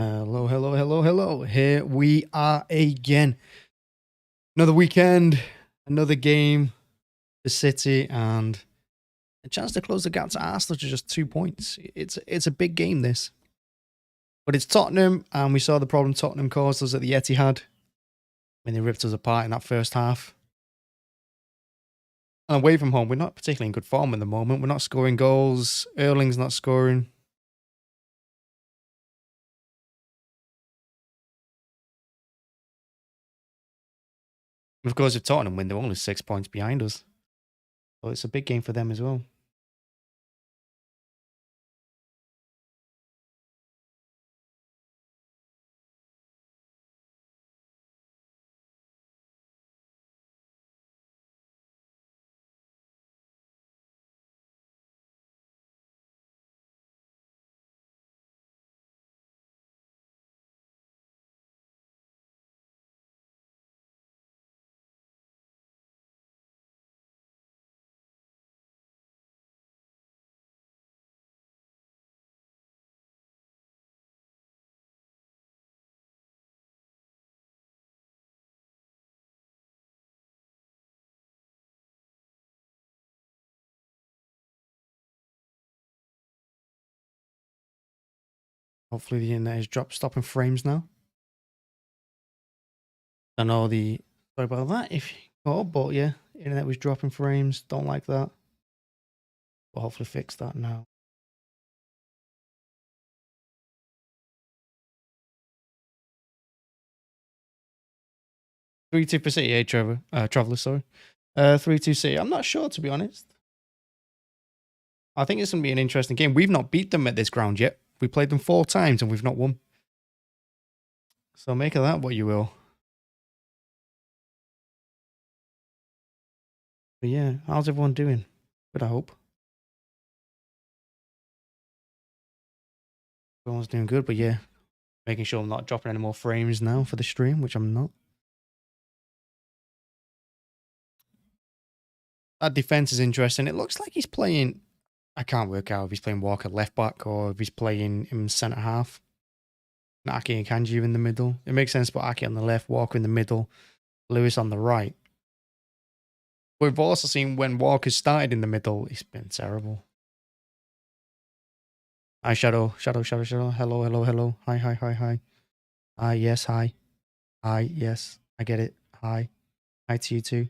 Hello, hello, hello, hello. Here we are again. Another weekend, another game for City, and a chance to close the gap to Arsenal to just 2 points. It's a big game, this. But it's Tottenham, and we saw the problem Tottenham caused us at the Etihad when they ripped us apart in that first half. And away from home, we're not particularly in good form at the moment. We're not scoring goals. Erling's not scoring. Of course, if Tottenham win, they're only 6 points behind us. So it's a big game for them as well. Hopefully the internet has dropped stopping frames now. I know sorry about that if you got, but yeah, internet was dropping frames. Don't like that. But hopefully fix that now. Three two for City, Traveller, sorry. 3-2 City. I'm not sure, to be honest. I think it's gonna be an interesting game. We've not beat them at this ground yet. We played them 4 times and we've not won. So make of that what you will. But yeah, how's everyone doing? Good, I hope. Everyone's doing good, but yeah, making sure I'm not dropping any more frames now for the stream, which I'm not. That defense is interesting. It looks like he's playing. I can't work out if he's playing Walker left back or if he's playing him centre half. Aki and Akanj in the middle. It makes sense to put Aki on the left, Walker in the middle, Lewis on the right. We've also seen when Walker started in the middle, he's been terrible. Hi, Shadow. Hello, hello, hello. Hi, hi, hi, hi. Hi, yes, hi. Hi, yes. I get it. Hi. Hi to you too.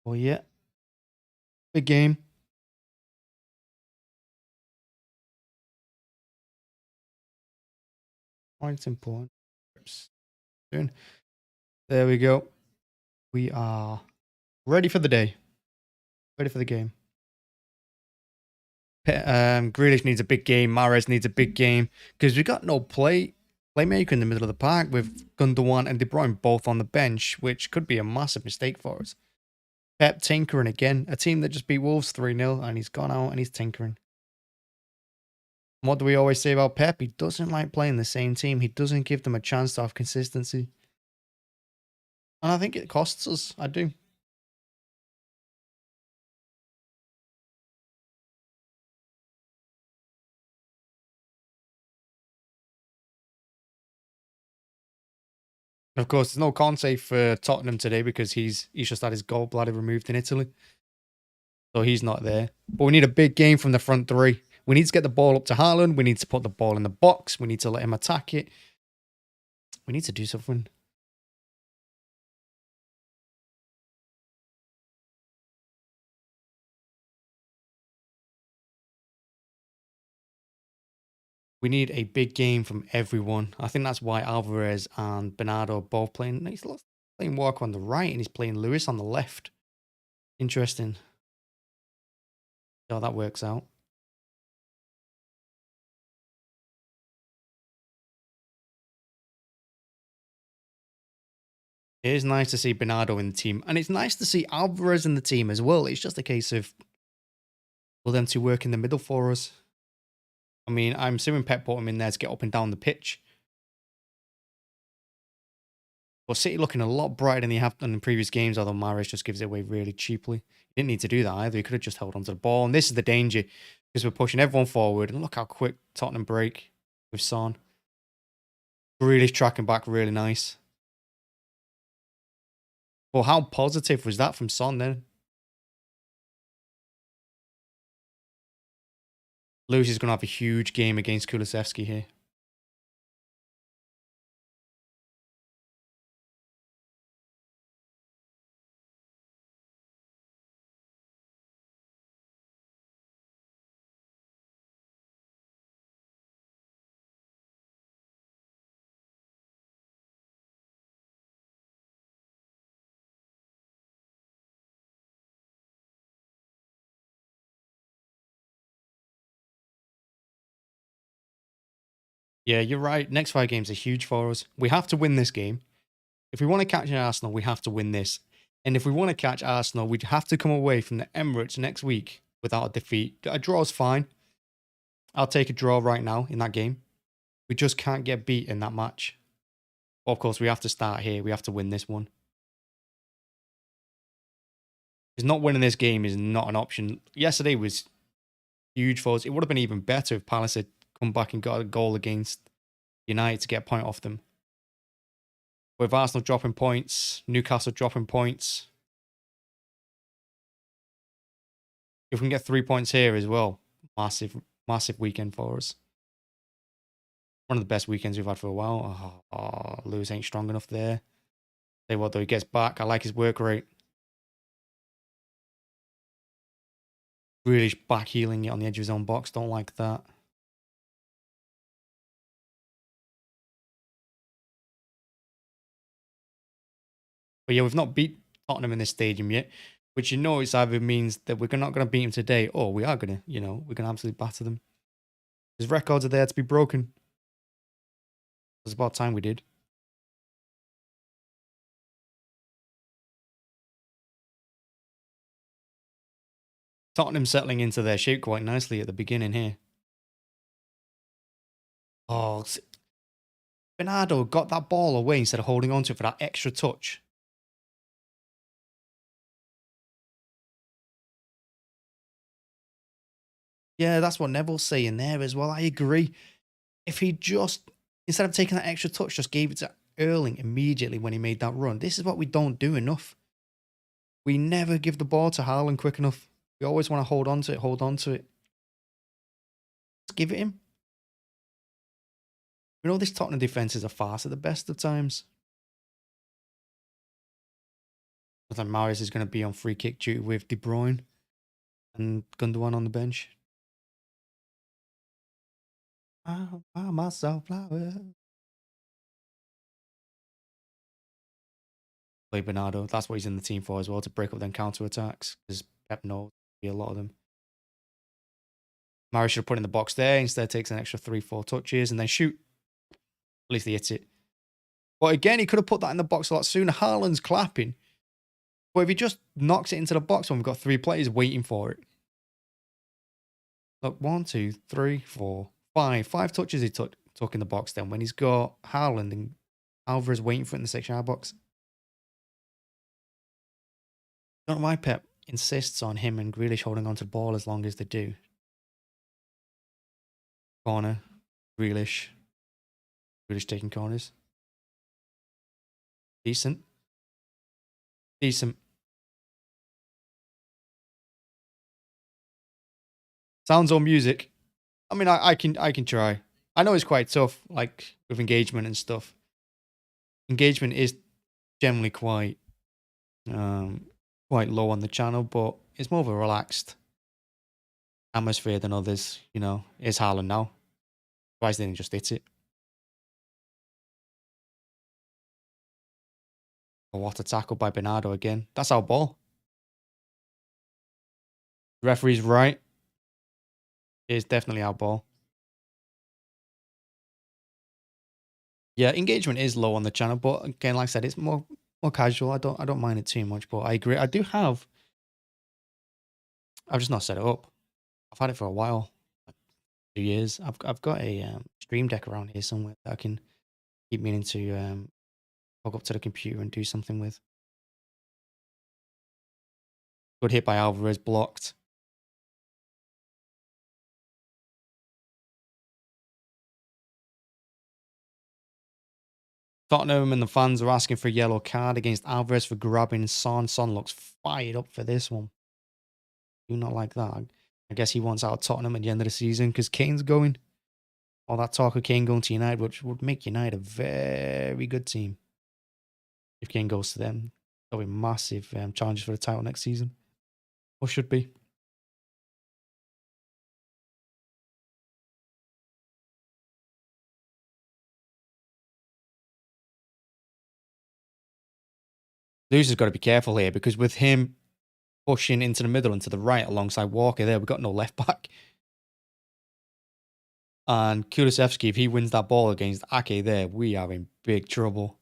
Well, yeah. Big game. Points important. Soon. There we go. We are ready for the day. Ready for the game. Grealish needs a big game. Mahrez needs a big game because we got no playmaker in the middle of the park with Gundogan and De Bruyne both on the bench, which could be a massive mistake for us. Pep tinkering again, a team that just beat Wolves 3-0 and he's gone out and he's tinkering. And what do we always say about Pep? He doesn't like playing the same team. He doesn't give them a chance to have consistency. And I think it costs us. I do. Of course, there's no Conte for Tottenham today because he's just had his gallbladder removed in Italy. So he's not there. But we need a big game from the front three. We need to get the ball up to Haaland. We need to put the ball in the box. We need to let him attack it. We need to do something. We need a big game from everyone. I think that's why Alvarez and Bernardo are both playing. He's playing Walker on the right and he's playing Lewis on the left. Interesting. So that works out. It is nice to see Bernardo in the team. And it's nice to see Alvarez in the team as well. It's just a case of, will them two work in the middle for us? I mean, I'm assuming Pep put him in there to get up and down the pitch. But City looking a lot brighter than they have done in previous games, although Mahrez just gives it away really cheaply. He didn't need to do that either. He could have just held onto the ball. And this is the danger, because we're pushing everyone forward. And look how quick Tottenham break with Son. Grealish tracking back really nice. Well, how positive was that from Son then? Lloris is going to have a huge game against Kulusevski here. Yeah, you're right. Next 5 games are huge for us. We have to win this game. If we want to catch Arsenal, we have to win this. And if we want to catch Arsenal, we'd have to come away from the Emirates next week without a defeat. A draw is fine. I'll take a draw right now in that game. We just can't get beat in that match. But of course, we have to start here. We have to win this one. Because not winning this game is not an option. Yesterday was huge for us. It would have been even better if Palace had come back and got a goal against United to get a point off them. With Arsenal dropping points, Newcastle dropping points. If we can get 3 points here as well, massive weekend for us. One of the best weekends we've had for a while. Lewis ain't strong enough there. Say what though, he gets back. I like his work rate. Really back healing it on the edge of his own box. Don't like that. But yeah, we've not beat Tottenham in this stadium yet, which it's either means that we're not going to beat them today, or we are going to, we're going to absolutely batter them. His records are there to be broken. It's about time we did. Tottenham settling into their shape quite nicely at the beginning here. Oh, Bernardo got that ball away instead of holding on to it for that extra touch. Yeah, that's what Neville's saying there as well. I agree. If he just, instead of taking that extra touch, just gave it to Erling immediately when he made that run. This is what we don't do enough. We never give the ball to Haaland quick enough. We always want to hold on to it. Just give it him. We know this Tottenham defence is a farce at the best of times. I think Mahrez is going to be on free kick duty with De Bruyne and Gundogan on the bench. I'll buy myself flowers. Play Bernardo. That's what he's in the team for as well, to break up them counter-attacks, because Pep knows there'll be a lot of them. Mahrez should have put in the box there. Instead, takes an extra 3-4 touches and then shoot. At least he hits it. But again, he could have put that in the box a lot sooner. Haaland's clapping. But if he just knocks it into the box when we've got 3 players waiting for it. Look, 1, 2, 3, 4, 5. 5 touches he took in the box then when he's got Haaland and Alvarez waiting for it in the 6-yard box. I don't know why Pep insists on him and Grealish holding onto the ball as long as they do. Corner. Grealish taking corners. Decent. Sounds on music. I mean, I can try. I know it's quite tough, like with engagement and stuff. Engagement is generally quite low on the channel, but it's more of a relaxed atmosphere than others. It's Haaland now. Why didn't he just hit it? Oh, what a tackle by Bernardo again. That's our ball. The referee's right. It's definitely our ball. Yeah, engagement is low on the channel, but again, like I said, it's more more casual. I don't mind it too much, but I agree. I do have. I've just not set it up. I've had it for a while, 2 years. I've got a stream deck around here somewhere that I can keep meaning to hook up to the computer and do something with. Good hit by Alvarez, blocked. Tottenham and the fans are asking for a yellow card against Alvarez for grabbing Son. Son looks fired up for this one. Do not like that. I guess he wants out of Tottenham at the end of the season because Kane's going. All that talk of Kane going to United, which would make United a very good team. If Kane goes to them, there'll be massive challenges for the title next season. Or should be. Lewis has got to be careful here because with him pushing into the middle and to the right alongside Walker there, we've got no left back. And Kulusevski, if he wins that ball against Ake there, we are in big trouble.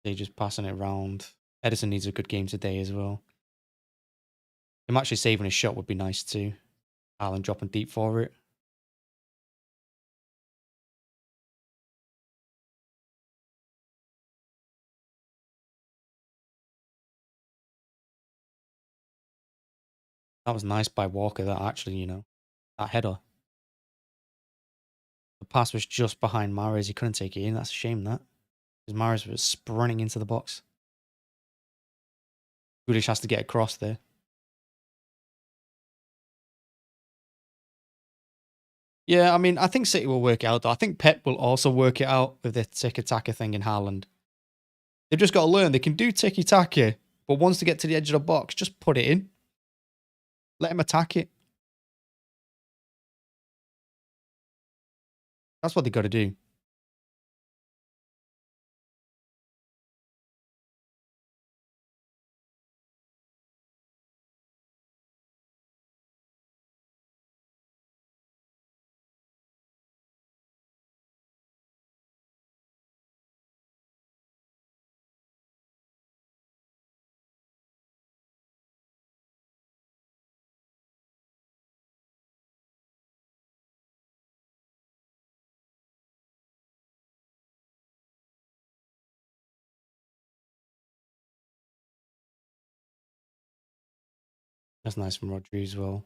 They're just passing it around. Ederson needs a good game today as well. Him actually saving a shot would be nice too. Haaland dropping deep for it. That was nice by Walker, that actually, you know, that header. The pass was just behind Mahrez. He couldn't take it in. That's a shame, that. Because Mahrez was sprinting into the box. Grealish has to get across there. Yeah, I mean, I think City will work it out, though. I think Pep will also work it out with the tiki-taka thing in Haaland. They've just got to learn. They can do tiki-taka, but once they get to the edge of the box, just put it in. Let him attack it. That's what they've got to do. That's nice from Rodri as well.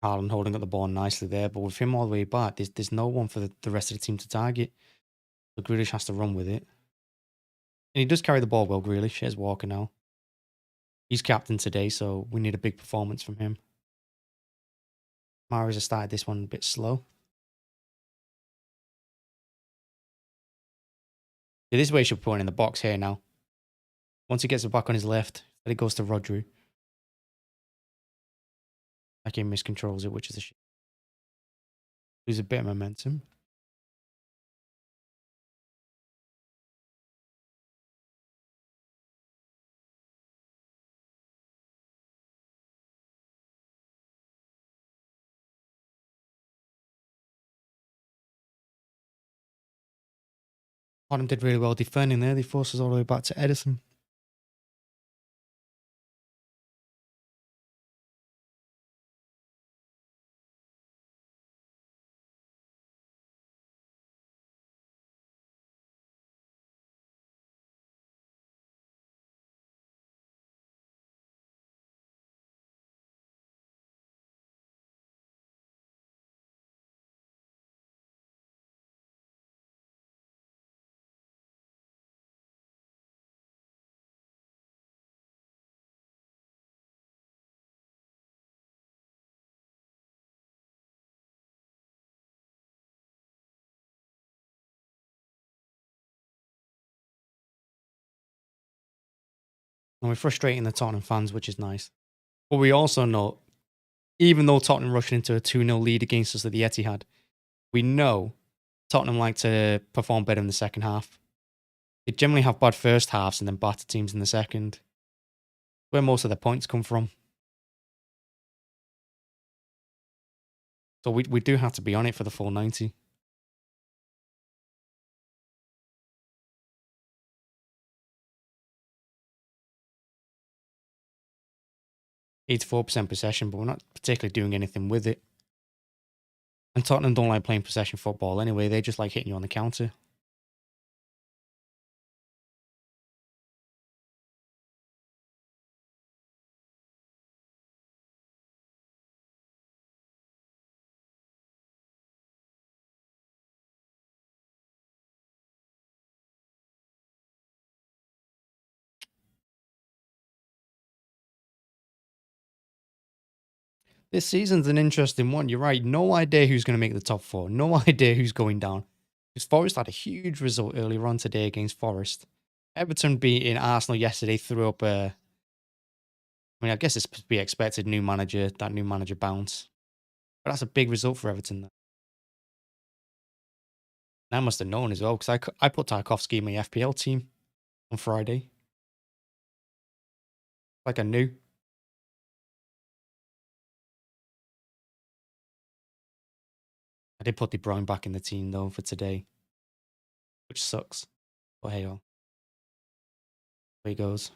Haaland holding up the ball nicely there, but with him all the way back, there's no one for the rest of the team to target. So Grealish has to run with it. And he does carry the ball well, Grealish. Here's Walker now. He's captain today, so we need a big performance from him. Mahrez has started this one a bit slow. Yeah, this is where he should put it in the box here now. Once he gets it back on his left, then it goes to Rodri. Like he miscontrols it, which is a shit. Lose a bit of momentum. Tottenham did really well defending there. They forced us all the way back to Ederson. And we're frustrating the Tottenham fans, which is nice. But we also know Even though Tottenham rushed into a 2-0 lead against us at the Etihad, we know Tottenham like to perform better in the second half. They generally have bad first halves and then batter teams in the second. Where most of their points come from. So we do have to be on it for the full 90. %84 possession, but we're not particularly doing anything with it. And Tottenham don't like playing possession football anyway. They just like hitting you on the counter. This season's an interesting one. You're right. No idea who's going to make the top four. No idea who's going down. Because Forest had a huge result earlier on today against Forest. Everton beating Arsenal yesterday threw up a... I mean, I guess it's to be expected. New manager, that new manager bounce. But that's a big result for Everton. And I must have known as well, because I put Tarkovsky in my FPL team on Friday. Like I knew. I did put De Bruyne back in the team, though, for today. Which sucks. But hey, oh. There he goes.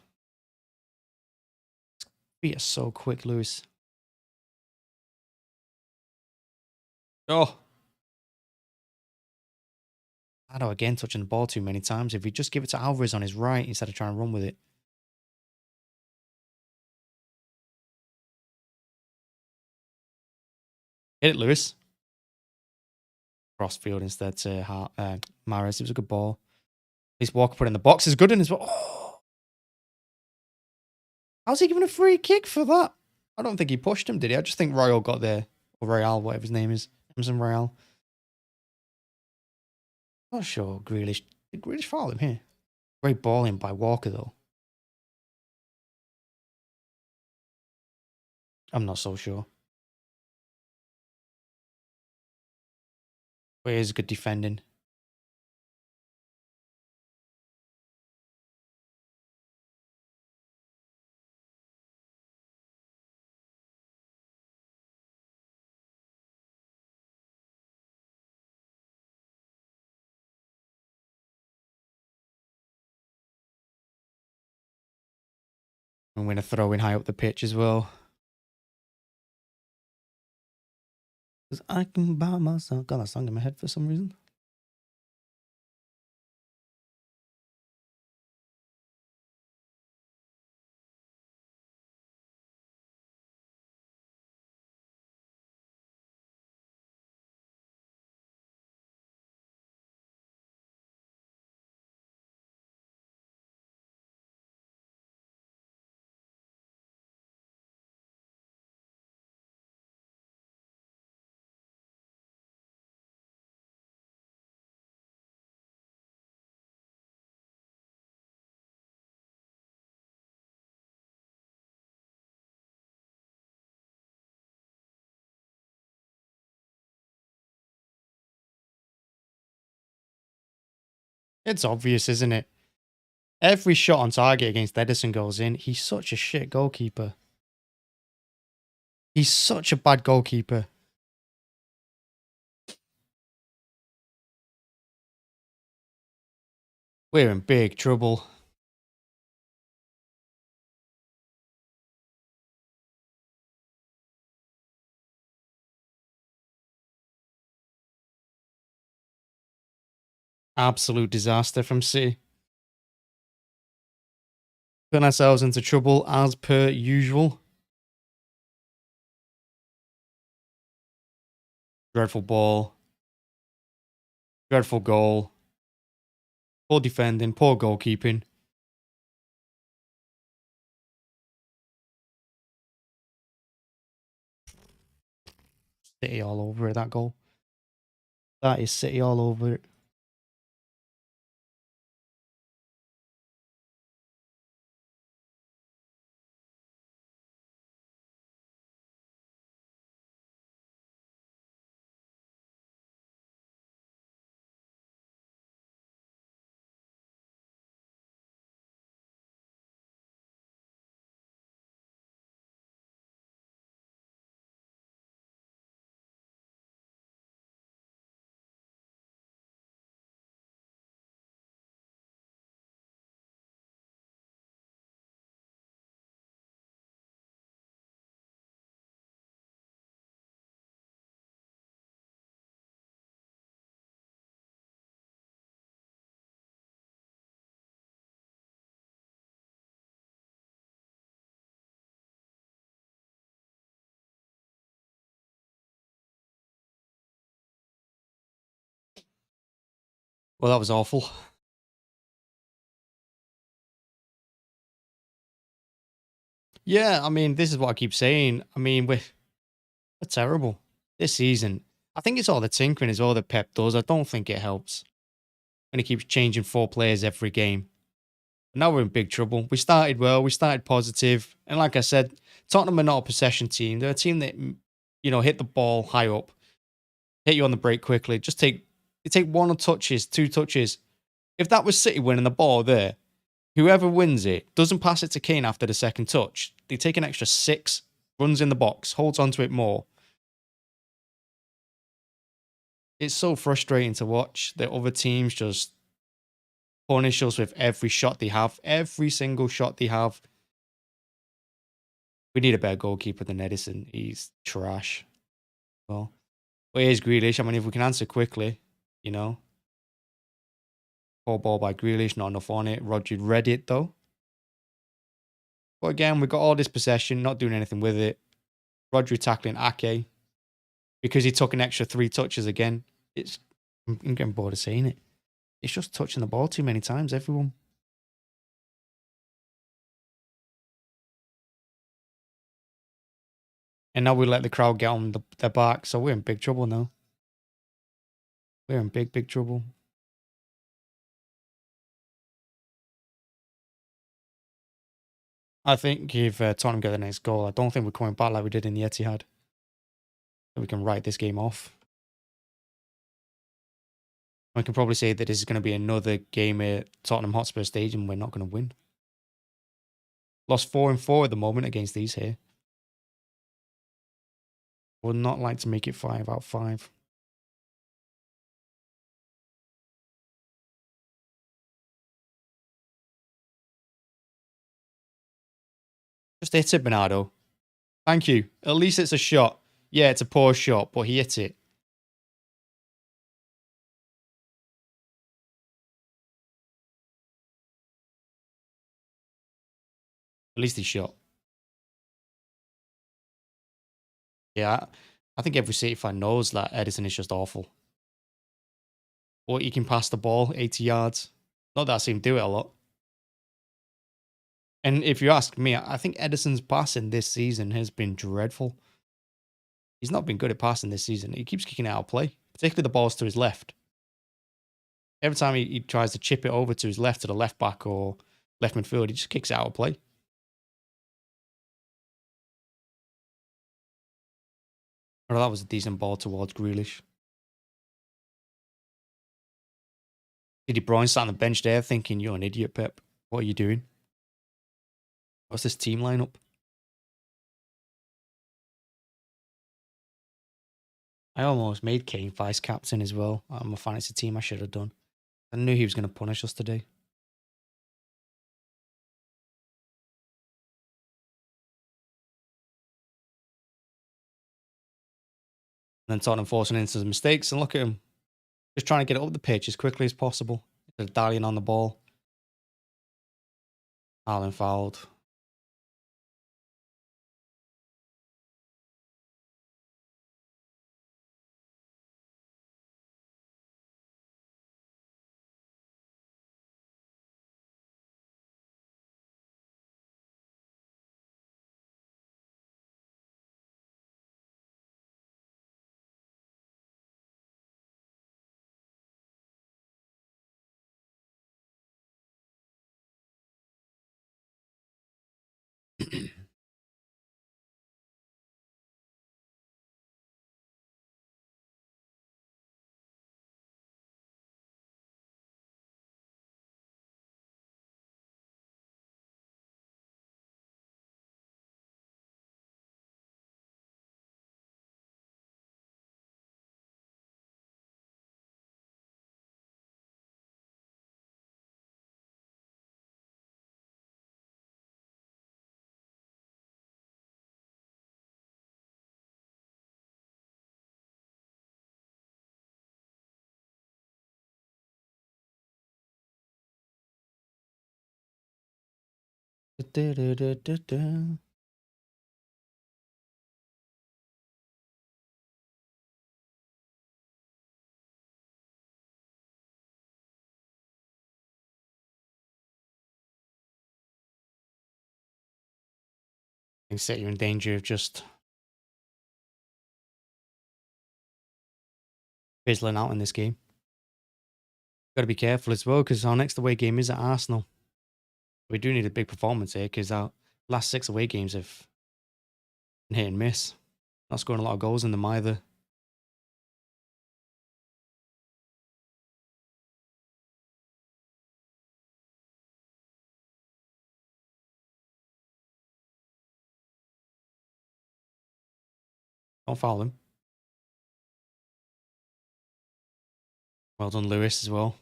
Feet are so quick, Lewis. Oh! Ado again touching the ball too many times. If we just give it to Alvarez on his right instead of trying to run with it. Hit it, Lewis. Crossfield instead to Mahrez. It was a good ball. At least Walker put it in the box is good in as well. Oh. How's he giving a free kick for that? I don't think he pushed him, did he? I just think Royal got there. Or Royal, whatever his name is. Emerson Royal. Not sure. Grealish. Did Grealish foul him here? Great ball in by Walker, though. I'm not so sure. But it is good defending. And win a throw in high up the pitch as well. Because I can buy myself. Got that song in my head for some reason. It's obvious, isn't it? Every shot on target against Ederson goes in. He's such a shit goalkeeper. He's such a bad goalkeeper. We're in big trouble. Absolute disaster from City. Putting ourselves into trouble as per usual. Dreadful ball. Dreadful goal. Poor defending. Poor goalkeeping. City all over it, that goal. That is City all over it. Well, that was awful. Yeah, I mean, this is what I keep saying. I mean, we're terrible this season. I think it's all the tinkering as well that Pep does. I don't think it helps when he keeps changing 4 players every game. But now we're in big trouble. We started well, we started positive, and like I said, Tottenham are not a possession team. They're a team that hit the ball high up, hit you on the break quickly. Just take 1 touches, 2 touches. If that was City winning the ball there, whoever wins it doesn't pass it to Kane after the second touch. They take an extra 6, runs in the box, holds onto it more. It's so frustrating to watch that other teams just punish us with every shot they have, every single shot they have. We need a better goalkeeper than Ederson. He's trash. Well, but here's Grealish. I mean, if we can answer quickly, you know, poor ball by Grealish, not enough on it. Rodri read it though. But again, we got all this possession, not doing anything with it. Rodri tackling Ake because he took an extra 3 touches again. I'm getting bored of saying it. It's just touching the ball too many times, everyone. And now we let the crowd get on their back, so we're in big trouble now. We're in big, big trouble. I think if Tottenham get the next goal, I don't think we're coming back like we did in the Etihad. We can write this game off. We can probably say that this is going to be another game at Tottenham Hotspur Stadium we're not going to win. Lost 4-4 at the moment against these here. Would not like to make it 5 out of 5. Just hit it, Bernardo. Thank you. At least it's a shot. Yeah, it's a poor shot, but he hit it. At least he shot. Yeah, I think every City fan knows that Ederson is just awful. But he can pass the ball 80 yards. Not that I've seen him do it a lot. And if you ask me, I think Ederson's passing this season has been dreadful. He's not been good at passing this season. He keeps kicking it out of play, particularly the balls to his left. Every time he tries to chip it over to his left, to the left back or left midfield, he just kicks it out of play. Well, that was a decent ball towards Grealish. De Bruyne sat on the bench there thinking, you're an idiot, Pep. What are you doing? What's this team lineup? I almost made Kane vice captain as well. I'm a fantasy team I should have done. I knew he was going to punish us today. And then Tottenham forcing into some mistakes, and look at him. Just trying to get it up the pitch as quickly as possible. Instead of dallying on the ball. Haaland fouled. think City are in danger of just fizzling out in this game. Got to be careful as well because our next away game is at Arsenal. We do need a big performance here because our last 6 away games have been hit and miss. Not scoring a lot of goals in them either. Don't foul him. Well done, Lewis, as well.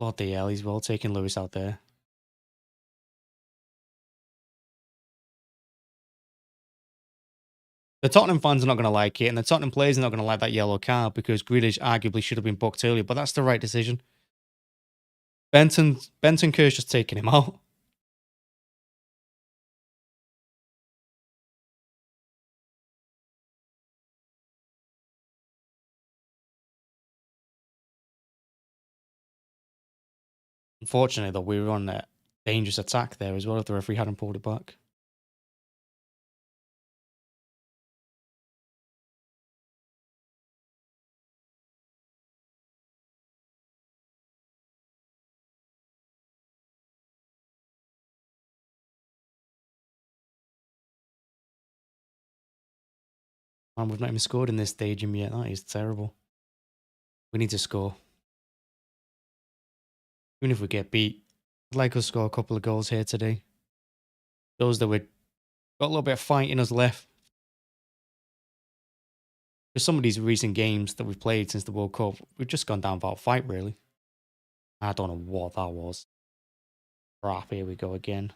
Lord DL, he's well taking Lewis out there. The Tottenham fans are not going to like it, and the Tottenham players are not going to like that yellow card because Grealish arguably should have been booked earlier, but that's the right decision. Bentancur's just taking him out. Unfortunately, though, we were on a dangerous attack there as well if the referee hadn't pulled it back. And we've not even scored in this stadium yet. That is terrible. We need to score. Even if we get beat, I'd like us to score a couple of goals here today. Those that we've got a little bit of fight in us left. Because some of these recent games that we've played since the World Cup, we've just gone down without fight, really. I don't know what that was. Crap, here we go again.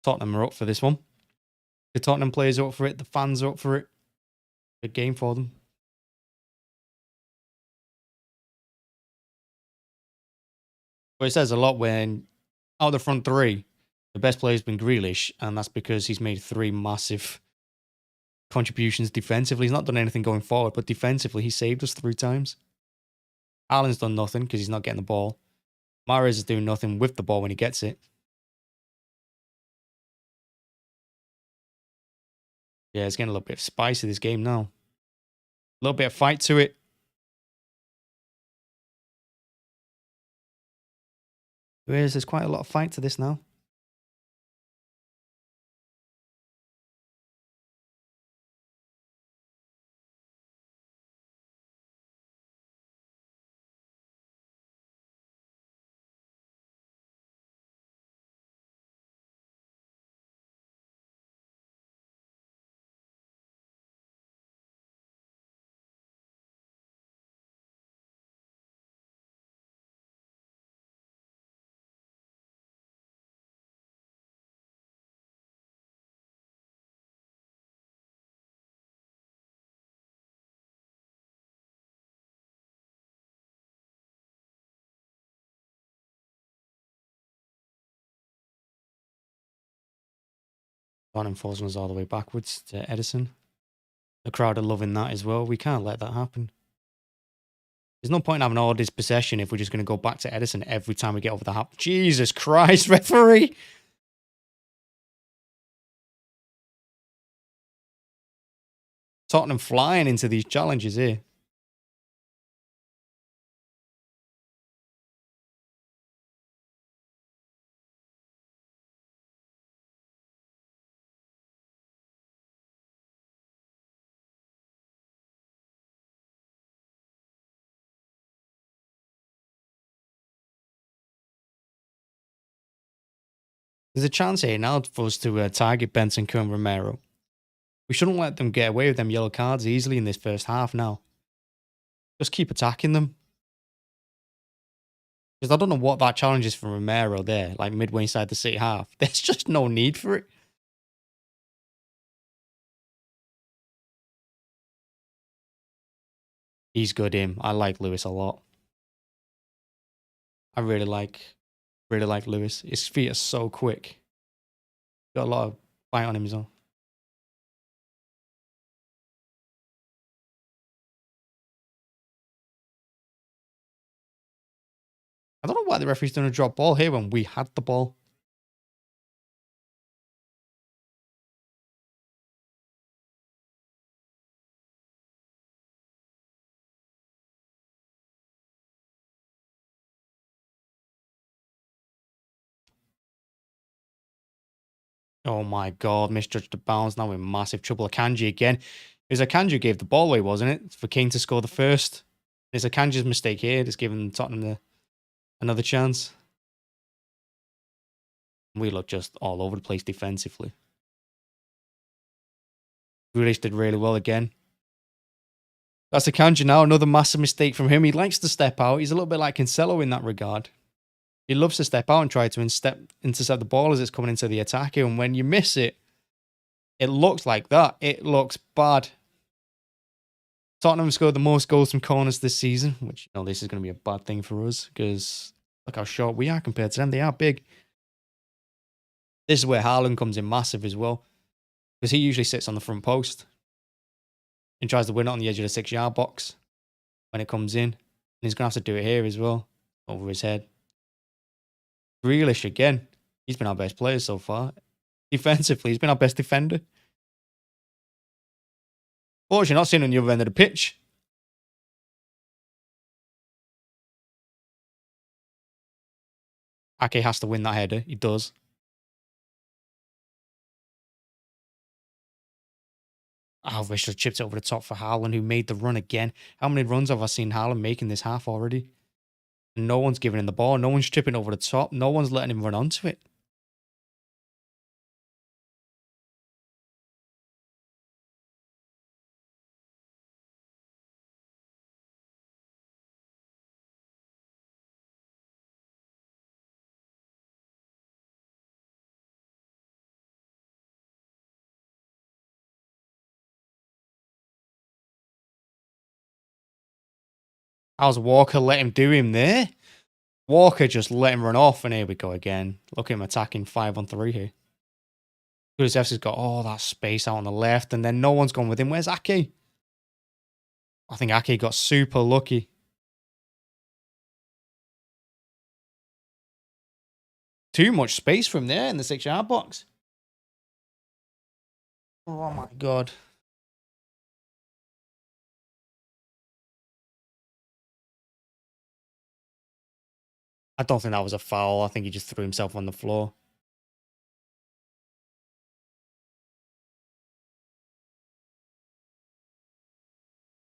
Tottenham are up for this one. The Tottenham players are up for it. The fans are up for it. Big game for them. But it says a lot when out of the front 3, the best player has been Grealish, and that's because he's made 3 massive contributions defensively. He's not done anything going forward, but defensively, he saved us 3 times. Haaland's done nothing because he's not getting the ball. Mahrez is doing nothing with the ball when he gets it. Yeah, it's getting a little bit of spice in this game now. A little bit of fight to it. There's quite a lot of fight to this now. Tottenham forcing us all the way backwards to Ederson. The crowd are loving that as well. We can't let that happen. There's no point in having all this possession if we're just going to go back to Ederson every time we get over the half. Jesus Christ, referee! Tottenham flying into these challenges here. There's a chance here now for us to target Bentancur and Romero. We shouldn't let them get away with them yellow cards easily in this first half now. Just keep attacking them. Because I don't know what that challenge is from Romero there, like midway inside the City half. There's just no need for it. He's good, him. I like Lewis a lot. I really like Lewis. His feet are so quick. Got a lot of fight on him as well. I don't know why the referee's doing a drop ball here when we had the ball. Oh my god, misjudged the bounce. Now we're in massive trouble. Akanji again. It was Akanji who gave the ball away, wasn't it? For Kane to score the first. It's Akanji's mistake here. Just giving Tottenham another chance. We look just all over the place defensively. Grealish did really well again. That's Akanji now. Another massive mistake from him. He likes to step out. He's a little bit like Cancelo in that regard. He loves to step out and try to intercept the ball as it's coming into the attacker. And when you miss it, it looks like that. It looks bad. Tottenham scored the most goals from corners this season, which, you know, this is going to be a bad thing for us because look how short we are compared to them. They are big. This is where Haaland comes in massive as well because he usually sits on the front post and tries to win it on the edge of the 6-yard box when it comes in. And he's going to have to do it here as well, over his head. Grealish again. He's been our best player so far. Defensively, he's been our best defender. Fortunately, not seen on the other end of the pitch. Ake has to win that header. He does. Alvarez just chipped it over the top for Haaland, who made the run again. How many runs have I seen Haaland making this half already? And no one's giving him the ball. No one's chipping over the top. No one's letting him run onto it. How's Walker let him do him there? Walker just let him run off, and here we go again. Look at him attacking 5-on-3 here. Kulusevski's got all that space out on the left, and then no one's gone with him. Where's Ake? I think Ake got super lucky. Too much space from there in the 6-yard box. Oh my god. I don't think that was a foul. I think he just threw himself on the floor.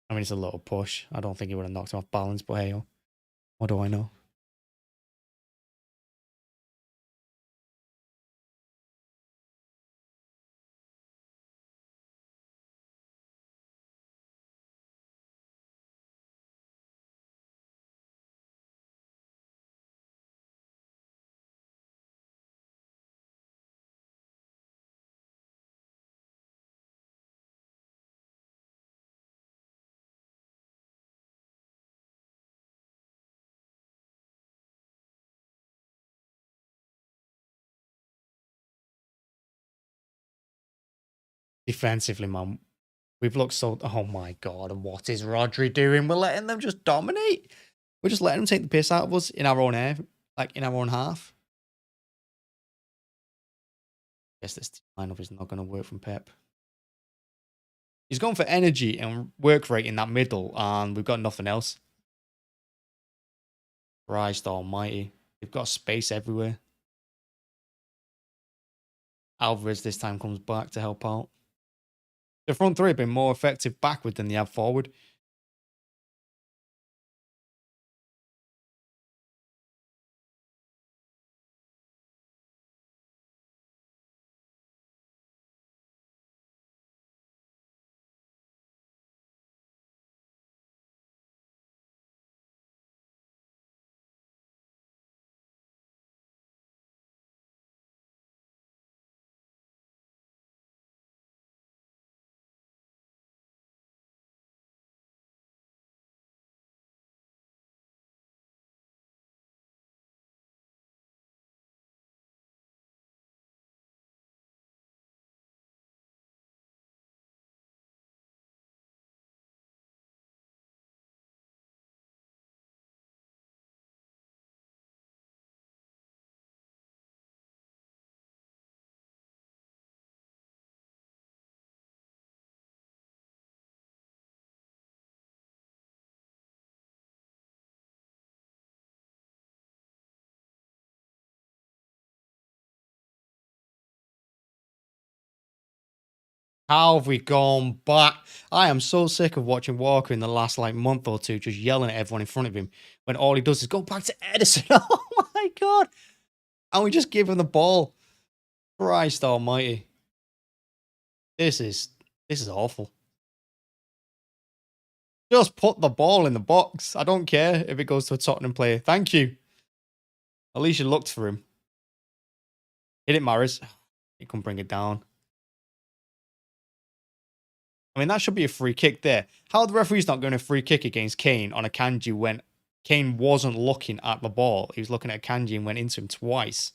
I mean, it's a little push. I don't think he would have knocked him off balance, but hey, what do I know? Defensively, man, we've looked so... Oh my god, and what is Rodri doing? We're letting them just dominate. We're just letting them take the piss out of us in our own air, like in our own half. I guess this lineup is not going to work from Pep. He's gone for energy and work rate in that middle, and we've got nothing else. Christ almighty. We've got space everywhere. Alvarez this time comes back to help out. The front three have been more effective backward than they have forward. How have we gone back? I am so sick of watching Walker in the last like month or two just yelling at everyone in front of him when all he does is go back to Ederson. Oh my God. And we just give him the ball. Christ almighty. This is awful. Just put the ball in the box. I don't care if it goes to a Tottenham player. Thank you. At least you looked for him. Hit it, Mahrez. He couldn't bring it down. I mean, that should be a free kick there. How are the referees not going to free kick against Kane on Akanj when Kane wasn't looking at the ball? He was looking at Akanj and went into him twice.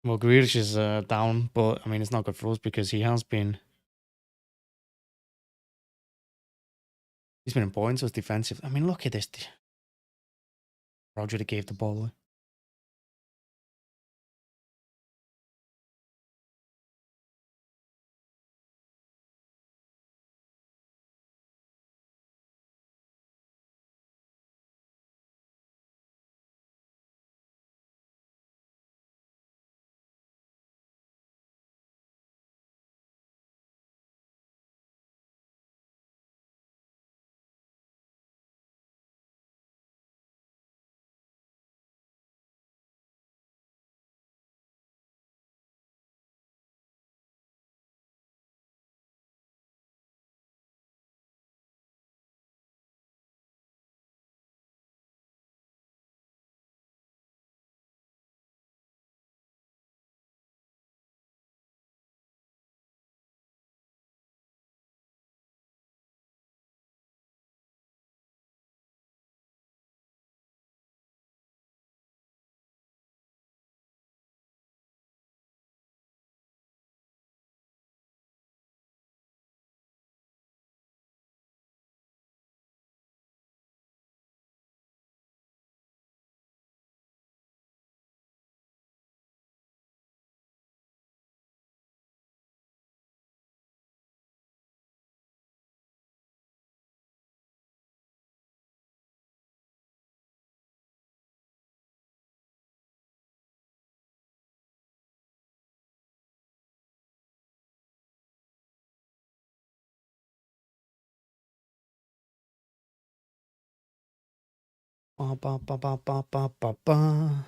Well, Grealish is down, but I mean, it's not good for us because he's been important to us defensive. I mean, look at this. Rodri that gave the ball away. Ba, ba, ba, ba, ba, ba, ba, ba.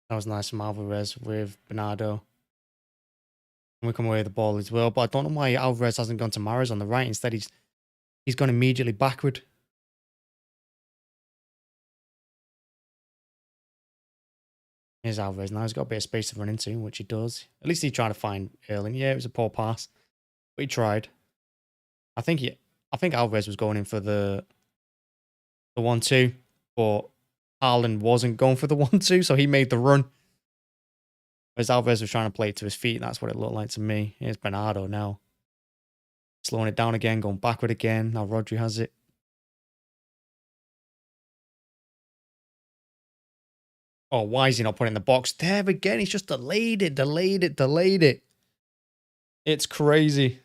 That was nice from Alvarez with Bernardo. And we come away with the ball as well. But I don't know why Alvarez hasn't gone to Mahrez on the right. Instead, he's gone immediately backward. Here's Alvarez now. He's got a bit of space to run into, which he does. At least he's trying to find Erling. Yeah, it was a poor pass, but he tried. I think Alvarez was going in for the 1-2, but Haaland wasn't going for the 1-2, so he made the run. Whereas Alvarez was trying to play it to his feet. That's what it looked like to me. Here's Bernardo now. Slowing it down again, going backward again. Now Rodri has it. Oh, why is he not putting it in the box? There again, he's just delayed it. It's crazy.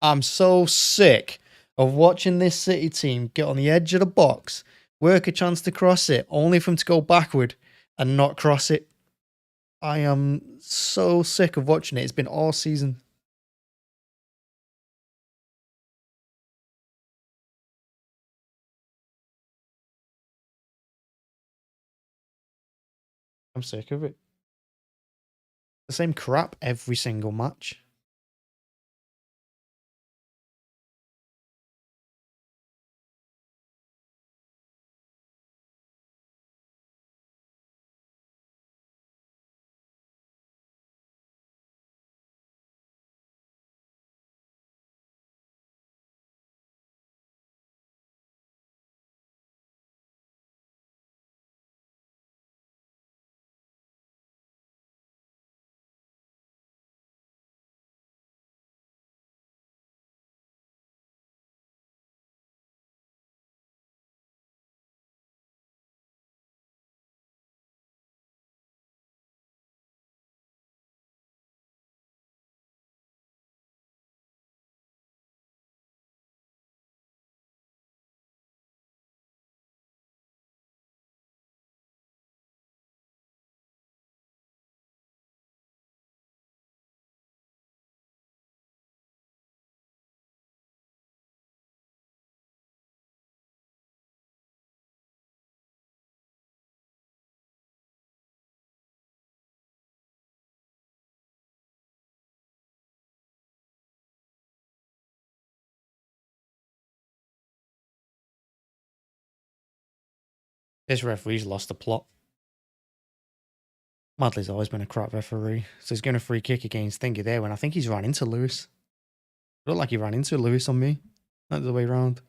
I'm so sick of watching this City team get on the edge of the box, work a chance to cross it, only for them to go backward and not cross it. I am so sick of watching it. It's been all season. I'm sick of it. The same crap every single match. This referee's lost the plot. Madley's always been a crap referee, so he's going to free kick against Thingy there when I think he's ran into Lewis. It looked like he ran into Lewis on me. Not the way round.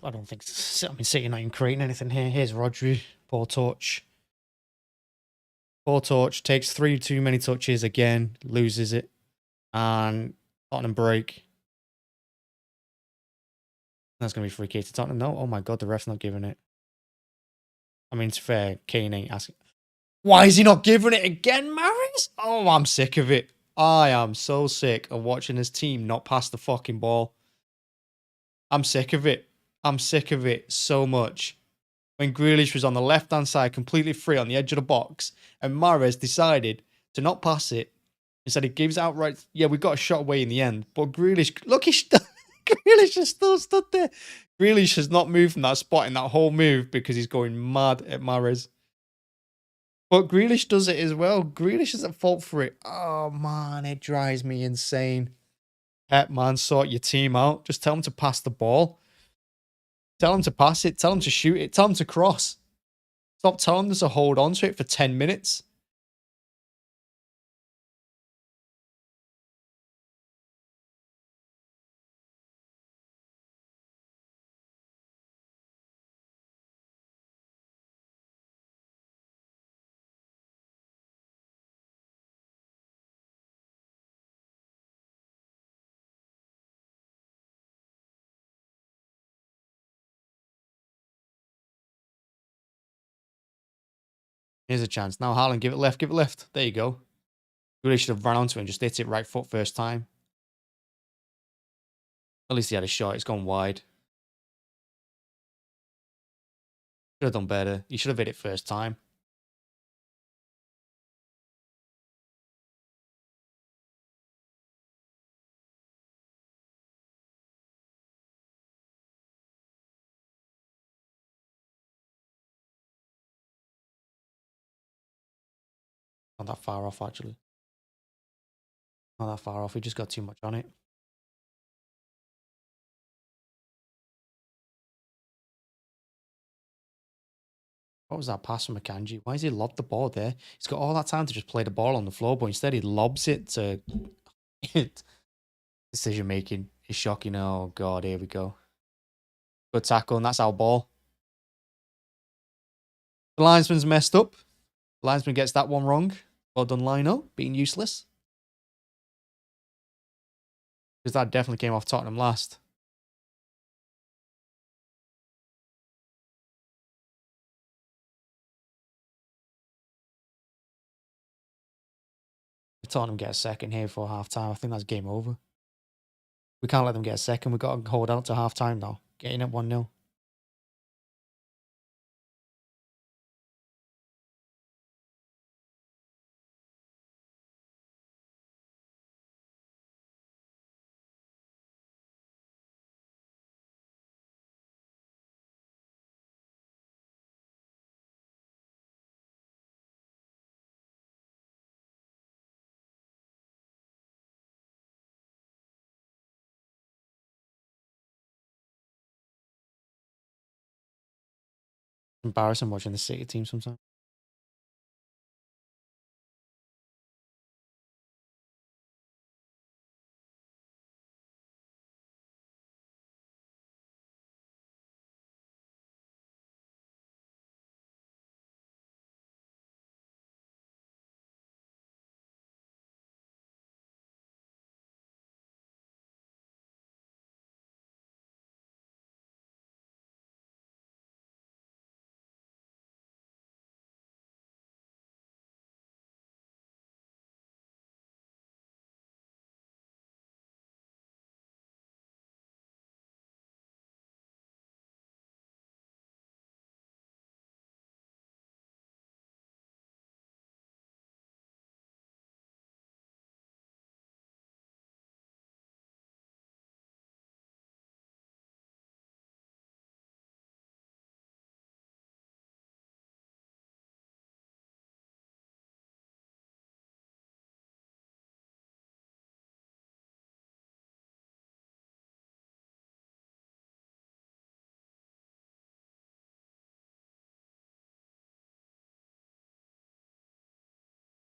I don't think. I mean, City not even creating anything here. Here's Rodri. Poor touch. Poor touch. Takes 3 too many touches again. Loses it. And Tottenham break. That's going to be free kick to Tottenham. No. Oh my God, the ref's not giving it. I mean, it's fair. Kane ain't asking. Why is he not giving it again, Mahrez? Oh, I'm sick of it. I am so sick of watching his team not pass the fucking ball. I'm sick of it. I'm sick of it so much. When Grealish was on the left-hand side, completely free on the edge of the box, and Mahrez decided to not pass it. Instead, he gives outright. Yeah, we got a shot away in the end, but Grealish, look, Grealish is still stood there. Grealish has not moved from that spot in that whole move because he's going mad at Mahrez. But Grealish does it as well. Grealish is at fault for it. Oh man, it drives me insane. Pep, man, sort your team out. Just tell him to pass the ball. Tell him to pass it. Tell him to shoot it. Tell him to cross. Stop telling them to hold on to it for 10 minutes. Here's a chance. Now, Haaland, give it left, give it left. There you go. Really should have run onto it and just hit it right foot first time. At least he had a shot. It's gone wide. Should have done better. He should have hit it first time. Not that far off, actually. Not that far off. He just got too much on it. What was that pass from Akanj? Why has he lobbed the ball there? He's got all that time to just play the ball on the floor, but instead he lobs it to... Decision making is shocking. Oh, God, here we go. Good tackle, and that's our ball. The linesman's messed up. The linesman gets that one wrong. Well done, Lino, being useless. Because that definitely came off Tottenham last. If Tottenham get a second here for half time, I think that's game over. We can't let them get a second. We've got to hold out to half time now. Getting at 1-0. Embarrassing watching the City team sometimes.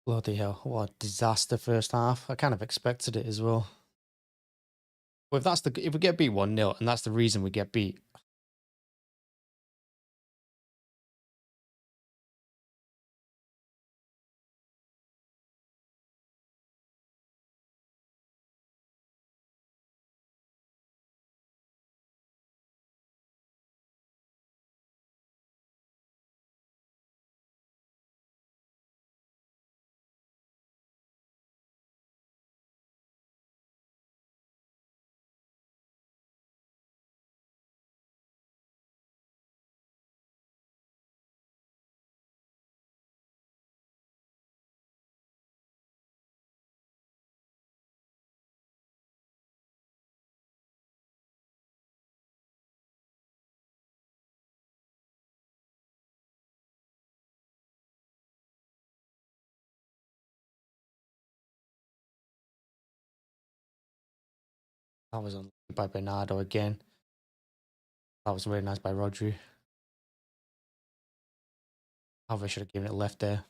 Bloody hell, what a disaster first half. I kind of expected it as well. But if we get beat 1-0 and that's the reason we get beat. That was unlucky by Bernardo again. That was really nice by Rodri. Alvarez should have given it left there.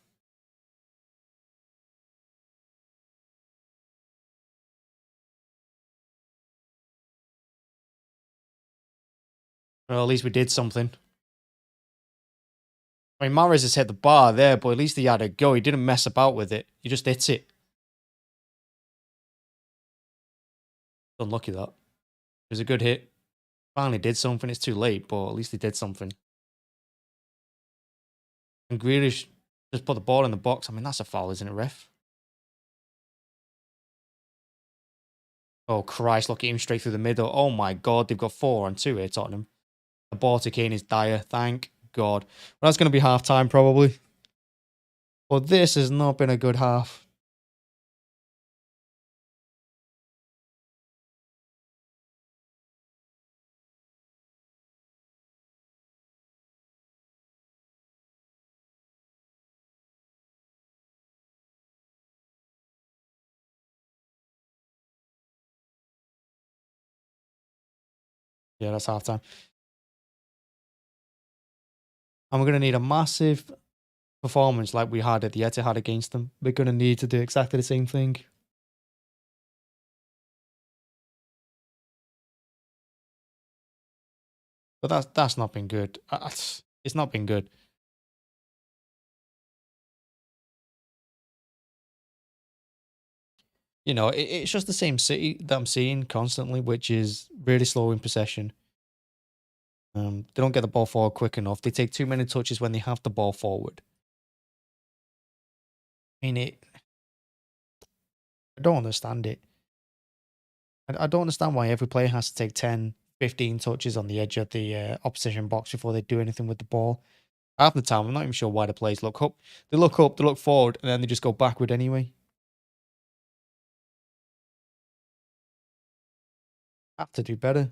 Well, at least we did something. I mean, Mahrez has hit the bar there, but at least he had a go. He didn't mess about with it. He just hits it. Unlucky that. It was a good hit. Finally did something. It's too late, but at least he did something. And Grealish just put the ball in the box. I mean, that's a foul, isn't it, ref? Oh, Christ. Look at him straight through the middle. Oh, my God. They've got 4 on 2 here, Tottenham. The ball to Kane is Dier. Thank God. Well, that's going to be half-time, probably. But this has not been a good half. Yeah, that's half-time. And we're going to need a massive performance like we had at the Etihad against them. We're going to need to do exactly the same thing. But that's not been good. It's not been good. You know, it's just the same City that I'm seeing constantly, which is really slow in possession. They don't get the ball forward quick enough. They take too many touches when they have the ball forward. I mean, I don't understand it. I don't understand why every player has to take 10, 15 touches on the edge of the opposition box before they do anything with the ball. Half the time, I'm not even sure why the players look up. They look up, they look forward, and then they just go backward anyway. Have to do better.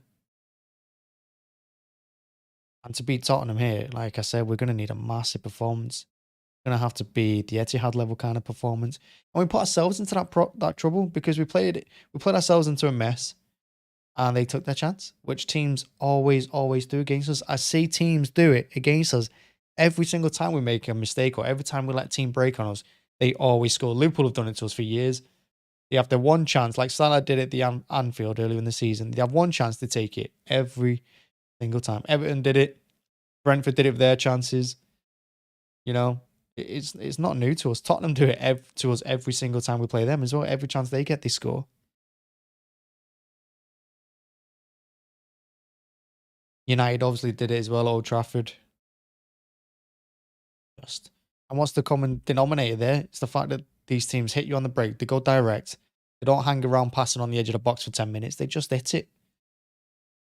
And to beat Tottenham here, like I said, we're going to need a massive performance. Going to have to be the Etihad level kind of performance. And we put ourselves into that trouble because we put ourselves into a mess and they took their chance, which teams always do against us. I see teams do it against us every single time we make a mistake or every time we let a team break on us. They always score. Liverpool have done it to us for years. They have their one chance, like Salah did at the Anfield earlier in the season. They have one chance to take it every single time. Everton did it. Brentford did it with their chances. You know, it's not new to us. Tottenham do it to us every single time we play them as well. Every chance they get, they score. United obviously did it as well, Old Trafford. And what's the common denominator there? It's the fact that these teams hit you on the break. They go direct. They don't hang around passing on the edge of the box for 10 minutes. They just hit it.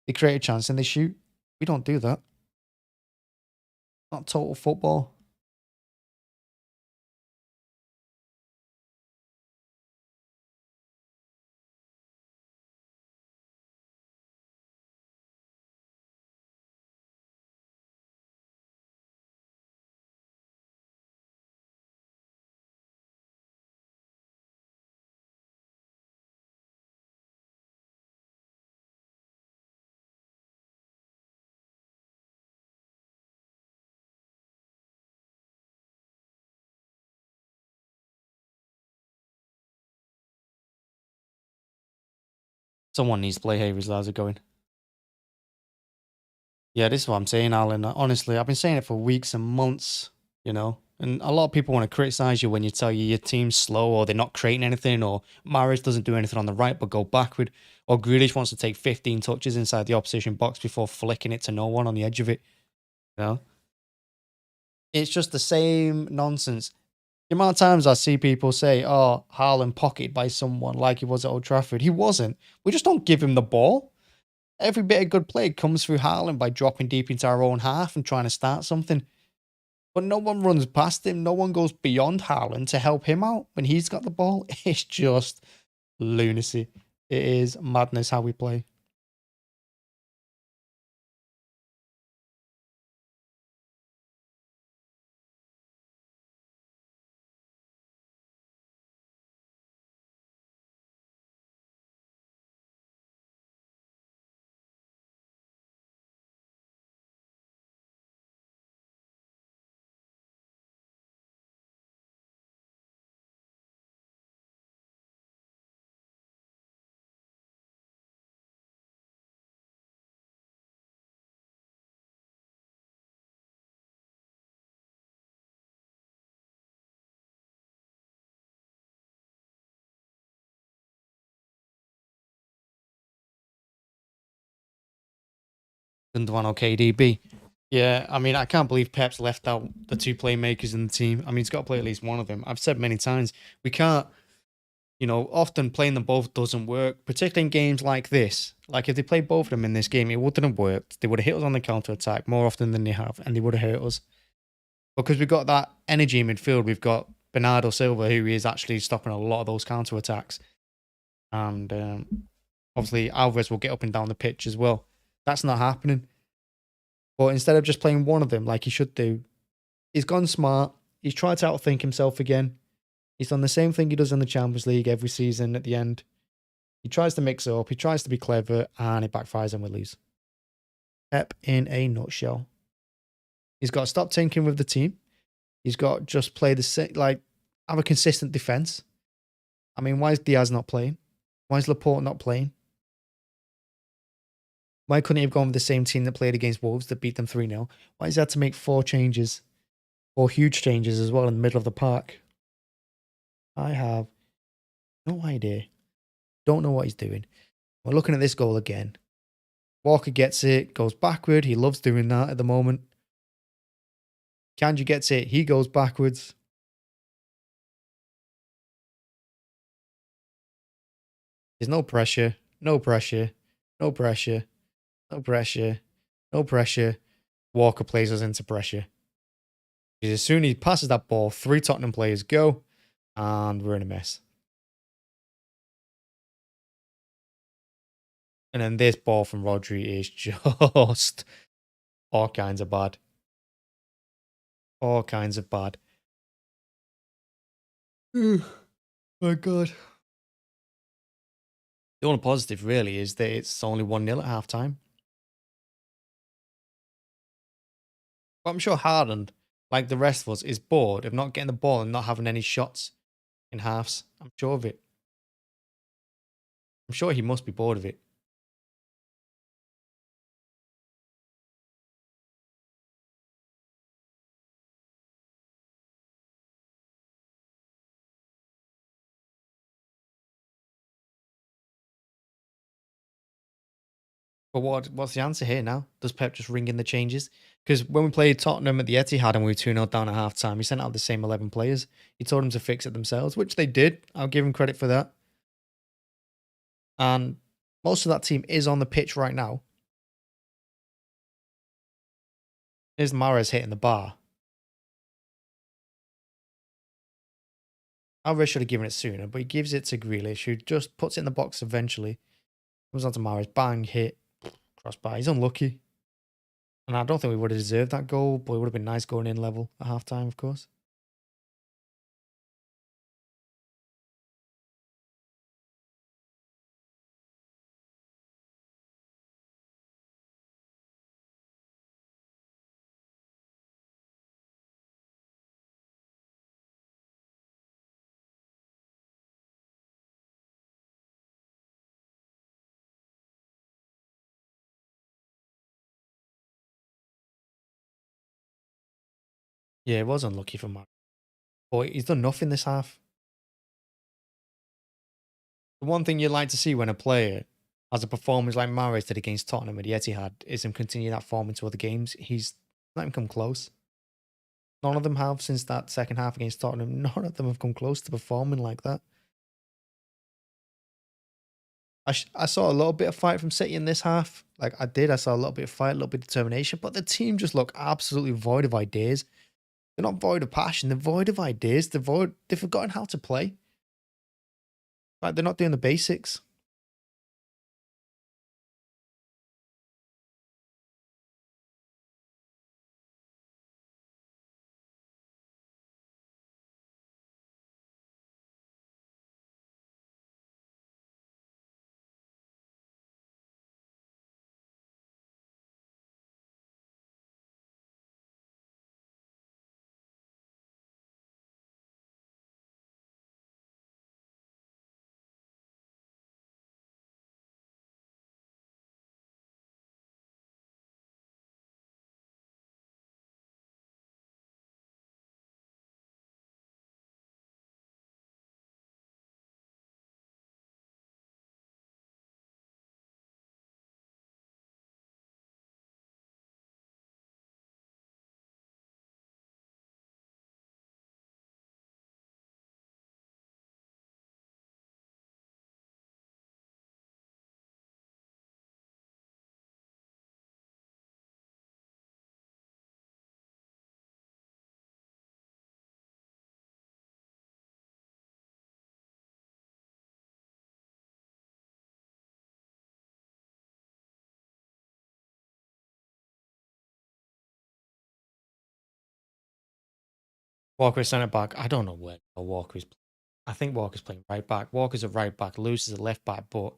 They create a chance and they shoot. We don't do that. Not total football. Someone needs to play Havers. How's it going? Yeah, this is what I'm saying, Alan. Honestly, I've been saying it for weeks and months, you know. And a lot of people want to criticize you when you tell you your team's slow or they're not creating anything or Mahrez doesn't do anything on the right but go backward or Grealish wants to take 15 touches inside the opposition box before flicking it to no one on the edge of it, you know. It's just the same nonsense. The amount of times I see people say, oh, Haaland pocketed by someone like he was at Old Trafford. He wasn't. We just don't give him the ball. Every bit of good play comes through Haaland by dropping deep into our own half and trying to start something. But no one runs past him. No one goes beyond Haaland to help him out when he's got the ball. It's just lunacy. It is madness how we play. Gundogan or KDB. Yeah, I mean, I can't believe Pep's left out the two playmakers in the team. I mean, he's got to play at least one of them. I've said many times, we can't, you know, often playing them both doesn't work, particularly in games like this. Like, if they played both of them in this game, it wouldn't have worked. They would have hit us on the counter-attack more often than they have, and they would have hurt us. Because we've got that energy in midfield. We've got Bernardo Silva, who is actually stopping a lot of those counter-attacks. And obviously, Alvarez will get up and down the pitch as well. That's not happening. But instead of just playing one of them like he should do, he's gone smart. He's tried to outthink himself again. He's done the same thing he does in the Champions League every season at the end. He tries to mix it up. He tries to be clever, and it backfires and we lose. Pep in a nutshell. He's got to stop tinkering with the team. He's got to just play have a consistent defense. I mean, why is Diaz not playing? Why is Laporte not playing? Why couldn't he have gone with the same team that played against Wolves that beat them 3-0? Why has he had to make 4 changes? 4 huge changes as well in the middle of the park? I have no idea. Don't know what he's doing. We're looking at this goal again. Walker gets it, goes backward. He loves doing that at the moment. Akanj gets it. He goes backwards. There's no pressure. No pressure. No pressure. No pressure. No pressure. Walker plays us into pressure. Because as soon as he passes that ball, 3 Tottenham players go. And we're in a mess. And then this ball from Rodri is just all kinds of bad. All kinds of bad. My God. The only positive, really, is that it's only 1-0 at half-time. But I'm sure Haaland, like the rest of us, is bored of not getting the ball and not having any shots in halves. I'm sure of it. I'm sure he must be bored of it. But what's the answer here now? Does Pep just ring in the changes? Because when we played Tottenham at the Etihad and we were 2-0 down at half-time, he sent out the same 11 players. He told them to fix it themselves, which they did. I'll give him credit for that. And most of that team is on the pitch right now. Here's Mahrez hitting the bar. Alvarez should have given it sooner, but he gives it to Grealish, who just puts it in the box eventually. Comes on to Mahrez, bang, hit, crossbar. He's unlucky. And I don't think we would have deserved that goal, but it would have been nice going in level at half-time, of course. Yeah, it was unlucky for Mahrez. But he's done nothing this half. The one thing you'd like to see when a player has a performance like Mahrez did against Tottenham at the Etihad is him continue that form into other games. He's not even come close. None of them have since that second half against Tottenham. None of them have come close to performing like that. I saw a little bit of fight from City in this half. Like I did. I saw a little bit of fight, a little bit of determination. But the team just look absolutely void of ideas. They're not void of passion. They're void of ideas. They've forgotten how to play. Like they're not doing the basics. Walker is centre back. I don't know where Walker is. I think Walker's playing right back. Walker's a right back. Lewis is a left back, but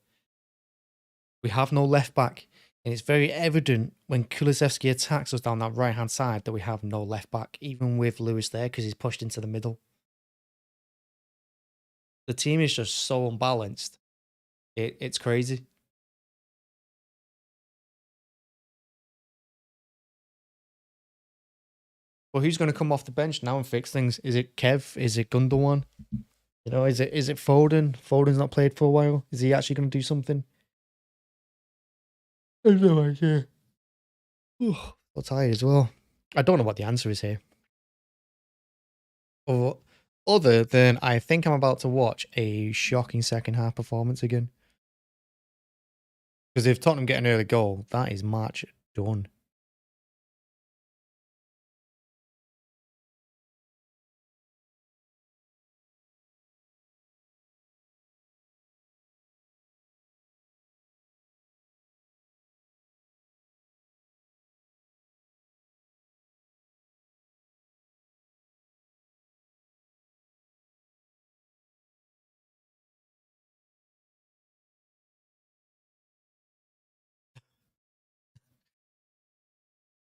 we have no left back. And it's very evident when Kulusevski attacks us down that right-hand side that we have no left-back, even with Lewis there, because he's pushed into the middle. The team is just so unbalanced. It's crazy. Well, who's going to come off the bench now and fix things? Is it Kev? Is it Gundogan? You know, is it Foden? Foden's not played for a while. Is he actually going to do something? I have no idea. I'm tired as well. I don't know what the answer is here. Or other than I think I'm about to watch a shocking second half performance again. Because if Tottenham get an early goal, that is match done.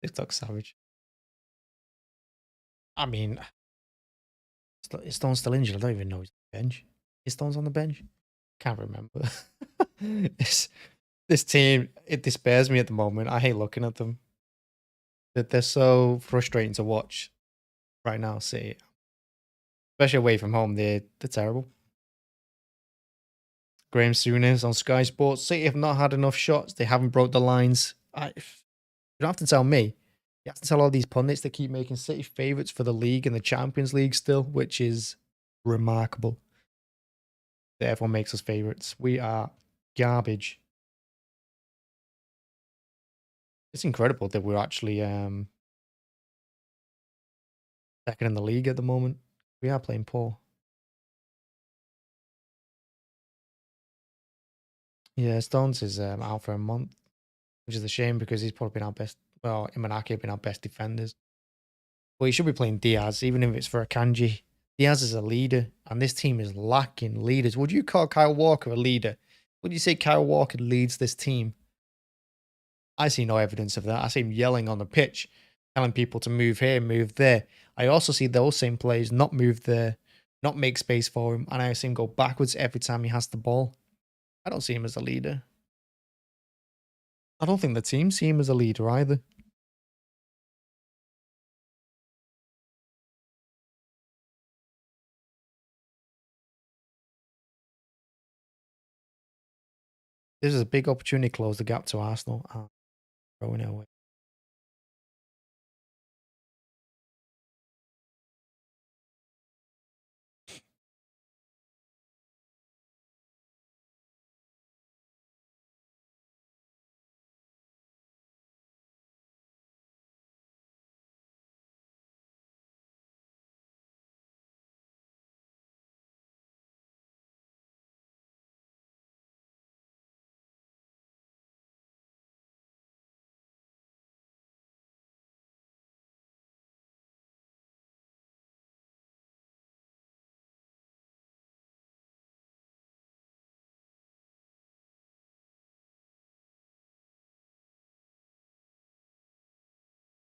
TikTok savage. I mean, is Stone's still injured? I don't even know he's on the bench. Is Stone's on the bench? Can't remember. this team, it despairs me at the moment. I hate looking at them. They're so frustrating to watch right now, City. Especially away from home, they're terrible. Graham Souness on Sky Sports. City have not had enough shots. They haven't broke the lines. You don't have to tell me. You have to tell all these pundits that keep making City favourites for the league and the Champions League still, which is remarkable. That everyone makes us favourites. We are garbage. It's incredible that we're actually second in the league at the moment. We are playing poor. Yeah, Stones is out for a month, which is a shame because he's probably been our best. Well, him and Ake have been our best defenders. Well, he should be playing Diaz, even if it's for Akanji. Diaz is a leader, and this team is lacking leaders. Would you call Kyle Walker a leader? Would you say Kyle Walker leads this team? I see no evidence of that. I see him yelling on the pitch, telling people to move here, move there. I also see those same players not move there, not make space for him, and I see him go backwards every time he has the ball. I don't see him as a leader. I don't think the team see him as a leader either. This is a big opportunity to close the gap to Arsenal. Throwing it away.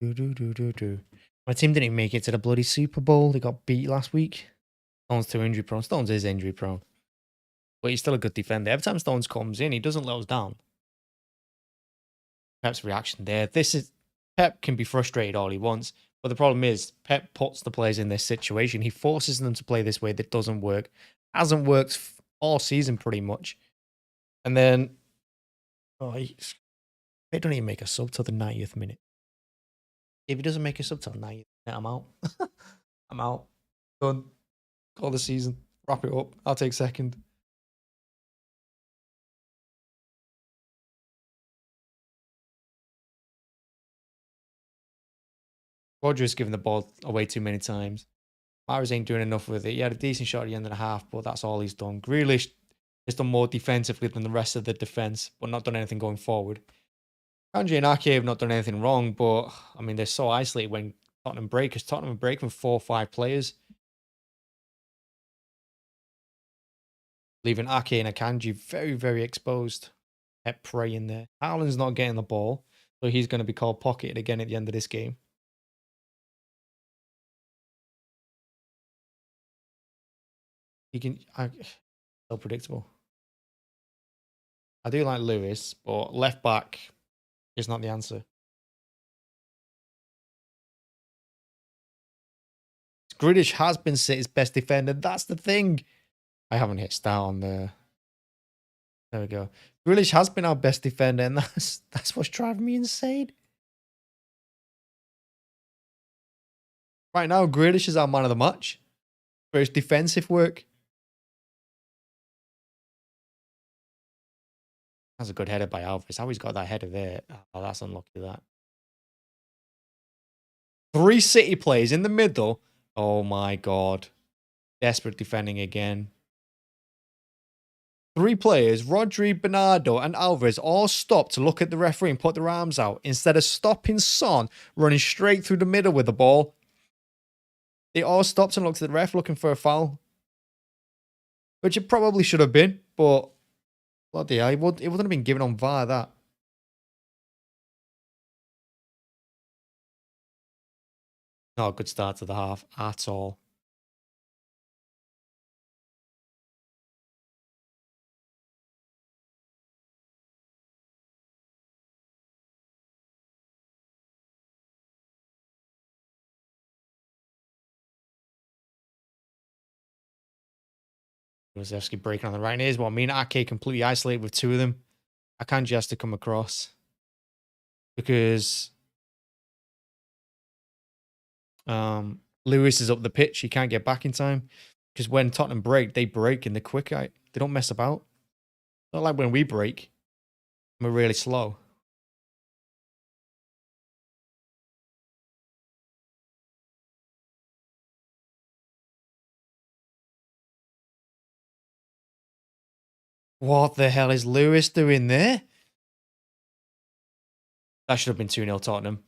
My team didn't make it to the bloody Super Bowl. They got beat last week. Stones too injury prone. Stones is injury prone. But he's still a good defender. Every time Stones comes in, he doesn't let us down. Pep's reaction there. Pep can be frustrated all he wants. But the problem is, Pep puts the players in this situation. He forces them to play this way that doesn't work. Hasn't worked all season pretty much. And then, they don't even make a sub till the 90th minute. If he doesn't make a sub till the 90th minute, I'm out. I'm out. Done. Call the season. Wrap it up. I'll take second. Rodri's given the ball away too many times. Mahrez ain't doing enough with it. He had a decent shot at the end of the half, but that's all he's done. Grealish has done more defensively than the rest of the defence, but not done anything going forward. Akanj and Ake have not done anything wrong, but I mean, they're so isolated when Tottenham break, because Tottenham break with 4 or 5 players, leaving Ake and Akanji very, very exposed. Pep praying there. Haaland's not getting the ball, so he's going to be called pocketed again at the end of this game. So predictable. I do like Lloris, but left back is not the answer. Grealish has been City's best defender. That's the thing. I haven't hit start on the. There we go. Grealish has been our best defender, and that's what's driving me insane. Right now, Grealish is our man of the match for his defensive work. That's a good header by Alvarez. How he's got that header there. Oh, that's unlucky, that. 3 City players in the middle. Oh my God. Desperate defending again. 3 players, Rodri, Bernardo, and Alvarez, all stopped to look at the referee and put their arms out instead of stopping Son running straight through the middle with the ball. They all stopped and looked at the ref looking for a foul, which it probably should have been, but bloody hell, it wouldn't have been given on VAR, that. Not a good start to the half at all. Kulusevski breaking on the right. And here's what I mean. Ake completely isolated with 2 of them. Akanj has to come across because Lewis is up the pitch. He can't get back in time because when Tottenham break, they break and they're quick. They don't mess about. Not like when we break, we're really slow. What the hell is Lewis doing there? That should have been 2-0 Tottenham.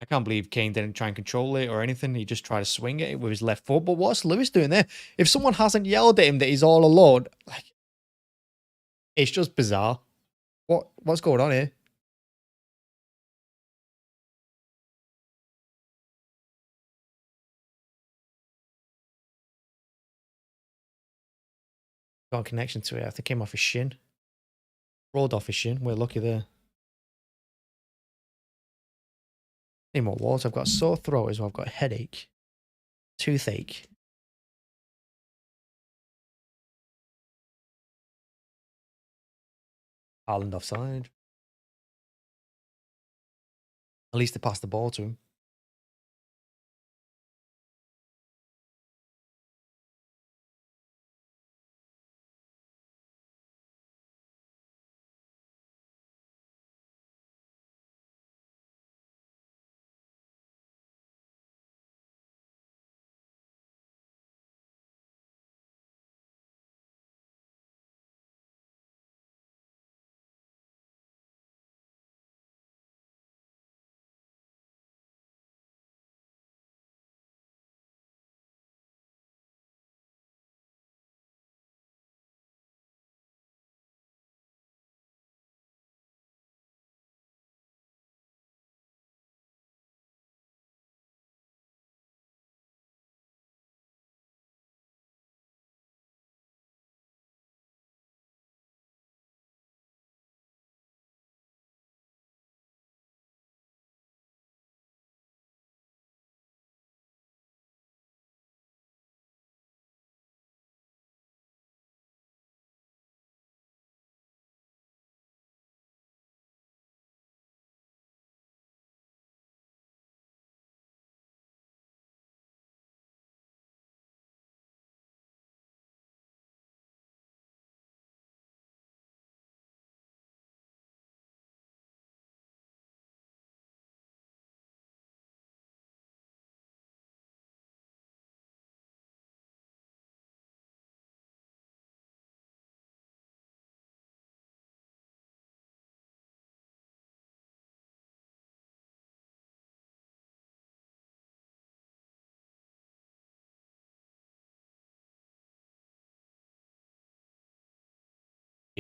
I can't believe Kane didn't try and control it or anything. He just tried to swing it with his left foot. But what's Lewis doing there? If someone hasn't yelled at him that he's all alone, like, it's just bizarre. What's going on here? Got a connection to it. I think it came off his shin. Rolled off his shin. We're lucky there. Need more water. I've got a sore throat as well. I've got a headache. Toothache. Haaland offside. At least they passed the ball to him.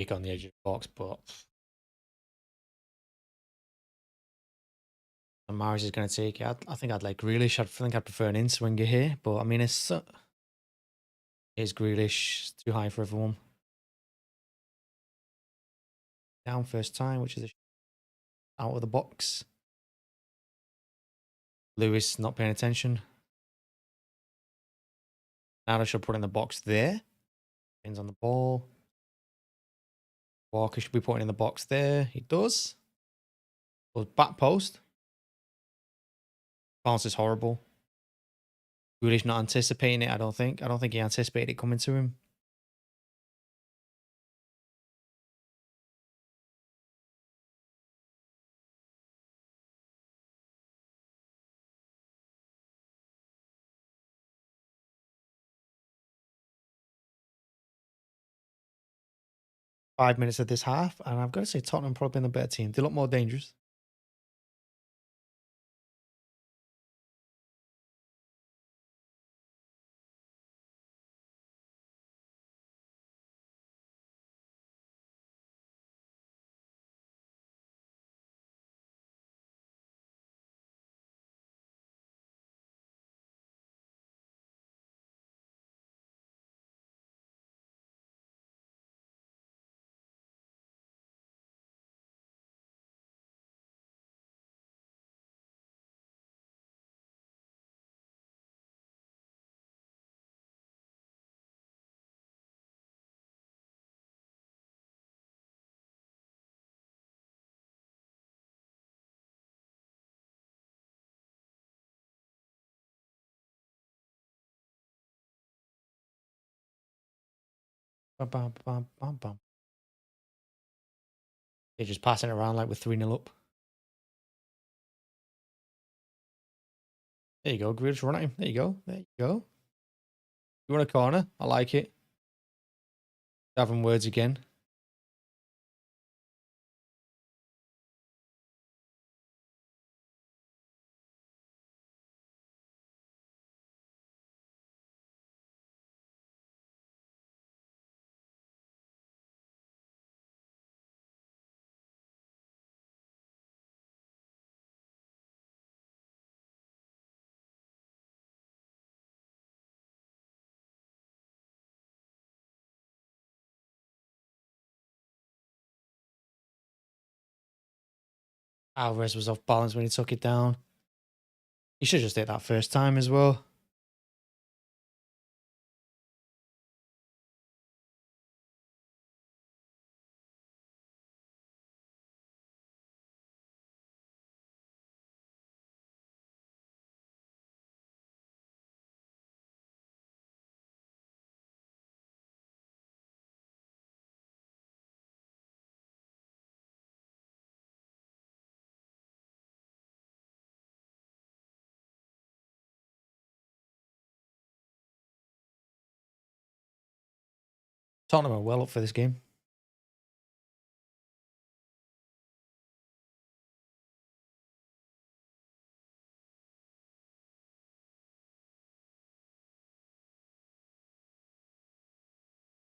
kick on the edge of the box, but Mahrez is going to take it. I think I'd like Grealish. I think I'd prefer an in-swinger here, but I mean, it's Grealish too high for everyone. Down first time, which is out of the box. Lewis not paying attention. Now I should put in the box there. Pins on the ball. Walker should be putting in the box there. He does. Goes back post. Bounce is horrible. Grealish not anticipating it, I don't think. I don't think he anticipated it coming to him. Five minutes of this half, and I've got to say Tottenham probably been the better team. They look more dangerous. Bam, bam, bam, bam, bam. They're just passing it around like we're 3-0 up. There you go. Grealish, run at him. There you go. There you go. You want a corner? I like it. Having words again. Alvarez was off balance when he took it down. He should just hit that first time as well. Tottenham are well up for this game.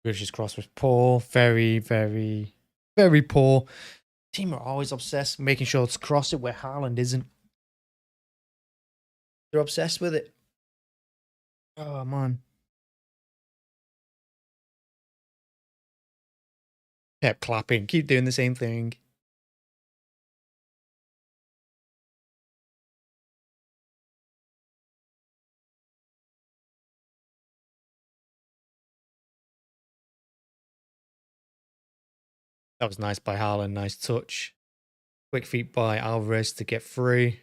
Grealish's cross was poor. Very, very, very poor. Team are always obsessed making sure to cross it where Haaland isn't. They're obsessed with it. Oh, man. Kept clapping. Keep doing the same thing. That was nice by Haaland. Nice touch. Quick feet by Alvarez to get free.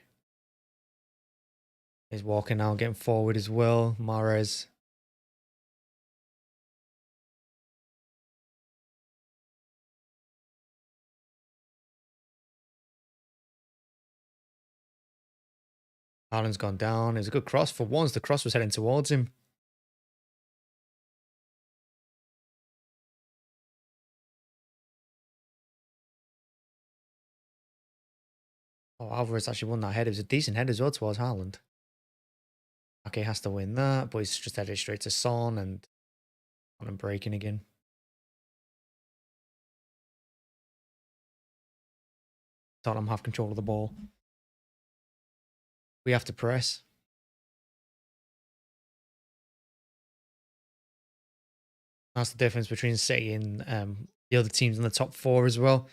He's walking now, getting forward as well. Mahrez. Haaland's gone down. It was a good cross for once. The cross was heading towards him. Oh, Alvarez actually won that head. It was a decent head as well towards Haaland. Okay, has to win that, but he's just headed straight to Son and breaking again. Tottenham have control of the ball. We have to press. That's the difference between City and the other teams in the top four as well.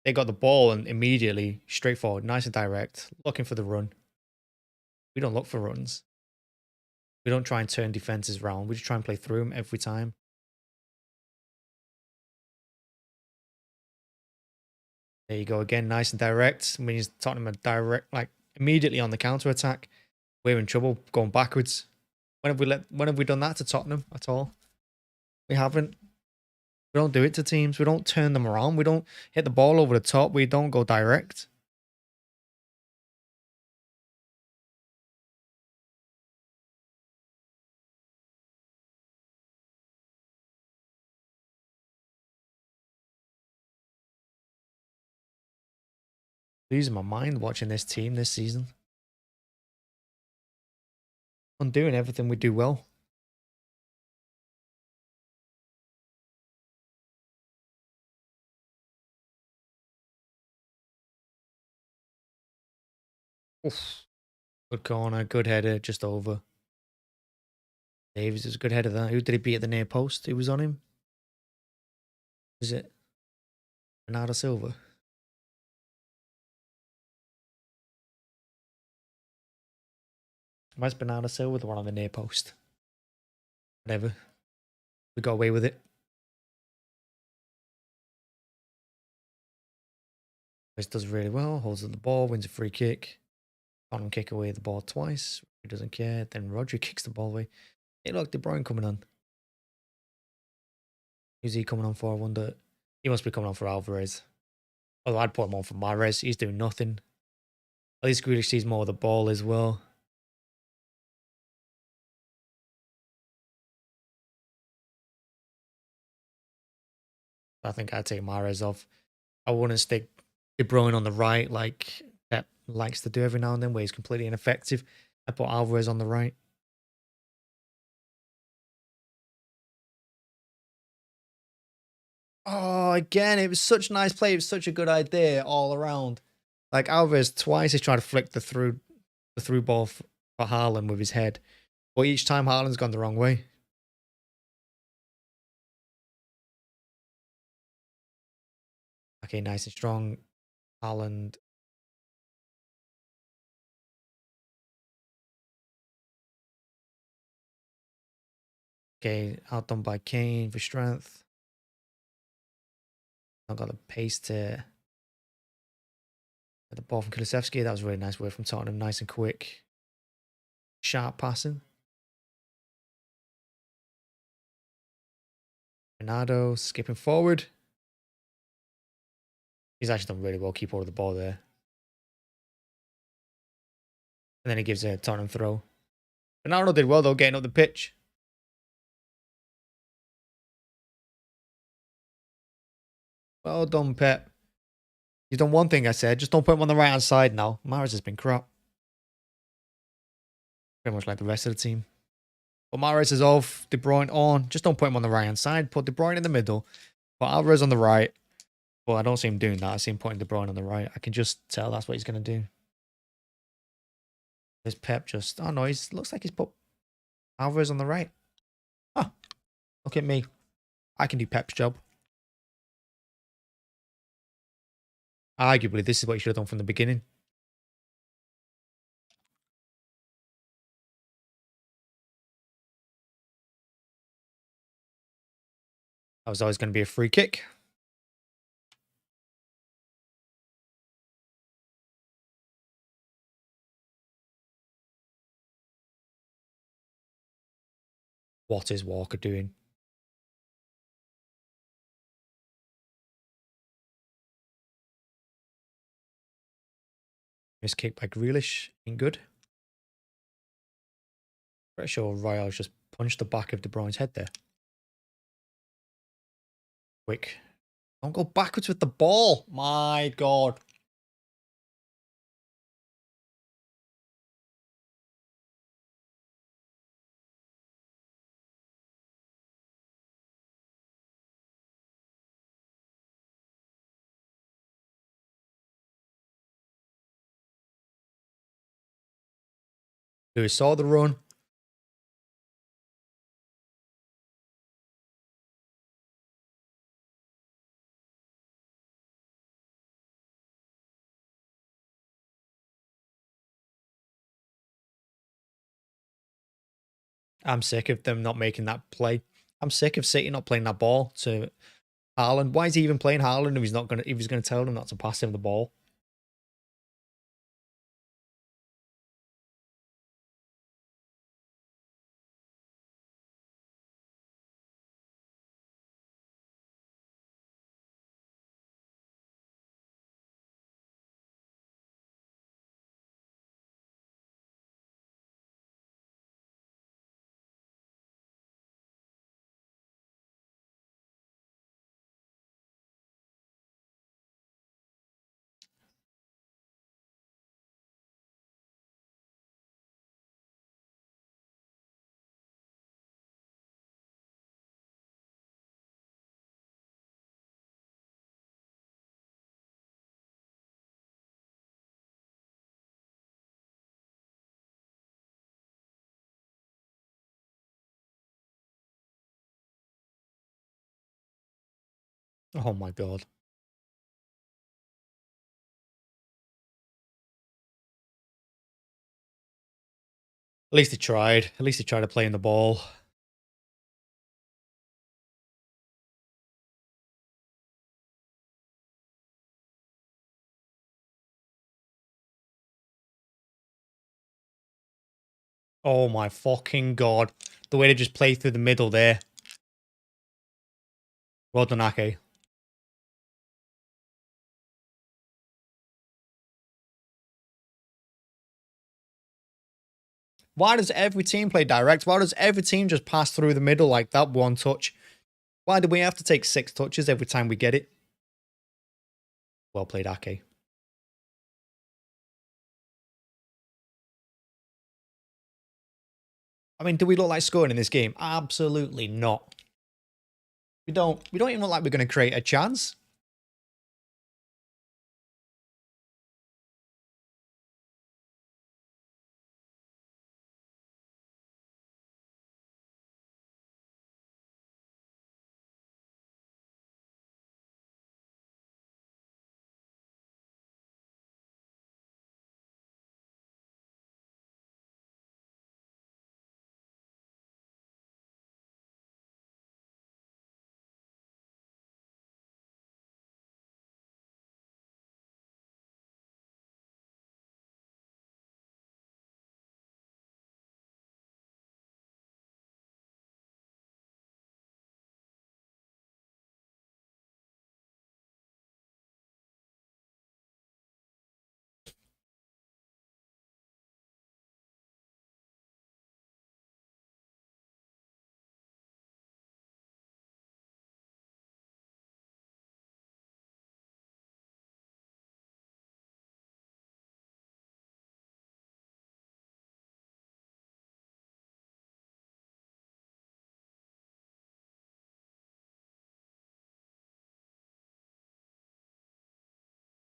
They got the ball and immediately straightforward, nice and direct, looking for the run. We don't look for runs. We don't try and turn defenses around. We just try and play through them every time. There you go again, nice and direct. Means Tottenham are direct, like immediately on the counter attack. We're in trouble going backwards. When have we done that to Tottenham at all? We haven't. We don't do it to teams. We don't turn them around. We don't hit the ball over the top. We don't go direct. Losing my mind watching this team this season. I'm doing everything we do well. Oof. Good corner, good header, just over. Davies is a good header there. Who did he beat at the near post? Who was on him? Was it Bernardo Silva? Why's Bernardo Silva the one on the near post? Whatever. We got away with it. This does really well. Holds up the ball, wins a free kick. Tottenham kick away the ball twice. He doesn't care. Then Rodri kicks the ball away. Hey, look, De Bruyne coming on. Who's he coming on for? I wonder. He must be coming on for Alvarez. Although I'd put him on for Mahrez. He's doing nothing. At least Grealish sees more of the ball as well. I think I'd take Mahrez off. I wouldn't stick De Bruyne on the right like Pep likes to do every now and then, where he's completely ineffective. I put Alvarez on the right. Oh, again, it was such a nice play. It was such a good idea all around. Like Alvarez twice he's trying to flick the through ball for Haaland with his head. But each time Haaland's gone the wrong way. Okay, nice and strong. Haaland. Okay, outdone by Kane for strength. Not got the pace to get the ball from Kulusevski. That was a really nice work from Tottenham. Nice and quick. Sharp passing. Bernardo skipping forward. He's actually done really well. Keep hold of the ball there. And then he gives a Tottenham throw. Bernardo did well though, getting up the pitch. Well done, Pep. You've done one thing I said. Just don't put him on the right-hand side now. Mahrez has been crap. Pretty much like the rest of the team. But Mahrez is off. De Bruyne on. Just don't put him on the right-hand side. Put De Bruyne in the middle. Put Alvarez on the right. Well, I don't see him doing that. I see him putting De Bruyne on the right. I can just tell that's what he's going to do. There's Pep just... Oh, no. Looks like he's put Alvarez on the right. Oh, look at me. I can do Pep's job. Arguably, this is what he should have done from the beginning. That was always going to be a free kick. What is Walker doing? Missed kick by Grealish. Ain't good. Pretty sure Royals just punched the back of De Bruyne's head there. Quick. Don't go backwards with the ball. My God. Lewis saw the run. I'm sick of them not making that play. I'm sick of City not playing that ball to Haaland. Why is he even playing Haaland if he's gonna tell them not to pass him the ball? Oh my god. At least he tried. At least he tried to play in the ball. Oh my fucking god. The way to just play through the middle there. Well done, Ake. Why does every team play direct? Why does every team just pass through the middle like that one touch? Why do we have to take 6 touches every time we get it? Well played, Ake. I mean, do we look like scoring in this game? Absolutely not. We don't even look like we're going to create a chance.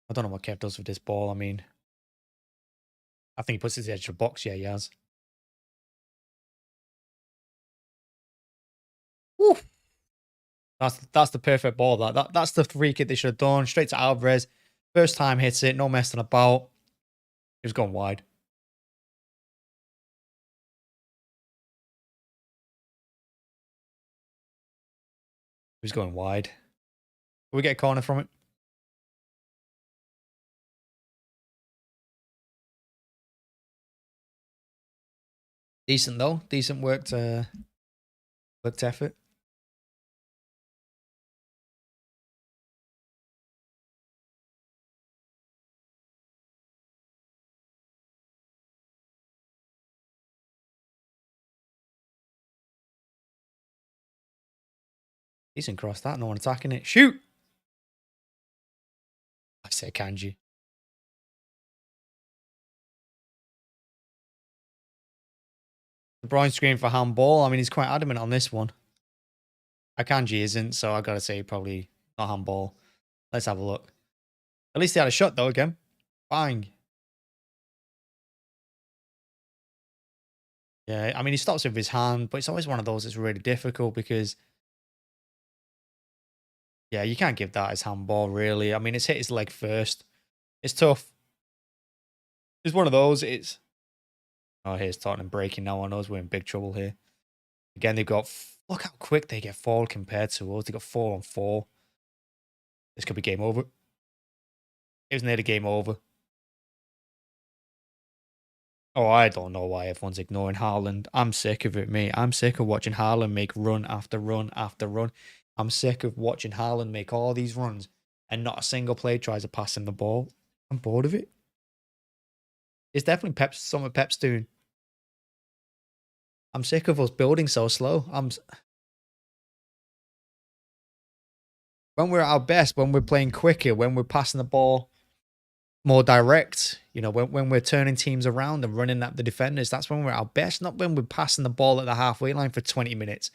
I don't know what Kev does with this ball. I mean, I think he puts his edge of the box. Yeah, he has. Woo. That's the perfect ball. That's the free kick they should have done. Straight to Alvarez. First time hits it. No messing about. He was going wide. He was going wide. Will we get a corner from it? Decent though. Decent worked effort. Decent cross that. No one attacking it. Shoot! I say Kanji. De Bruyne screaming for handball. I mean, he's quite adamant on this one. Akanji isn't, so I gotta say probably not handball. Let's have a look. At least he had a shot though again. Bang. Yeah, I mean, he stops with his hand, but it's always one of those that's really difficult because, yeah, you can't give that as handball, really. I mean, it's hit his leg first. It's tough. It's one of those. It's oh, here's Tottenham breaking now on us. We're in big trouble here. Again, they've got look how quick they get forward compared to us. They got 4-on-4. This could be game over. It was near the game over. Oh, I don't know why everyone's ignoring Haaland. I'm sick of it, mate. I'm sick of watching Haaland make run after run after run. I'm sick of watching Haaland make all these runs and not a single play tries to pass him the ball. I'm bored of it. It's definitely something Pep's doing. I'm sick of us building so slow. When we're at our best, when we're playing quicker, when we're passing the ball more direct, you know, when we're turning teams around and running at the defenders, that's when we're at our best, not when we're passing the ball at the halfway line for 20 minutes,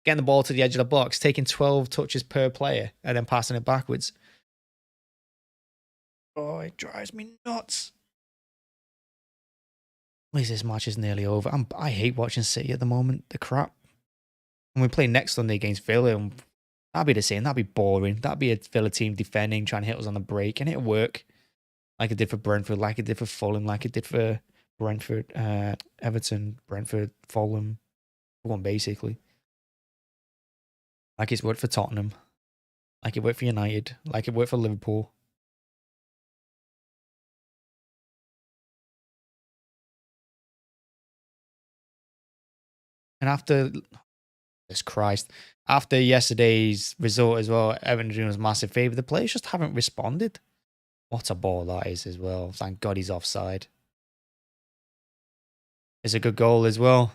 getting the ball to the edge of the box, taking 12 touches per player, and then passing it backwards. Oh, it drives me nuts. At least this match is nearly over. I hate watching City at the moment. The crap. When we play next Sunday against Villa, that'd be the same. That'd be boring. That'd be a Villa team defending, trying to hit us on the break, and it'll work. Like it did for Brentford, like it did for Fulham, like it did for Brentford, Everton, Brentford, Fulham. One basically. Like it's worked for Tottenham. Like it worked for United. Like it worked for Liverpool. And after this Christ, after yesterday's result as well, Everton doing us massive favour. The players just haven't responded. What a ball that is as well. Thank God he's offside. It's a good goal as well.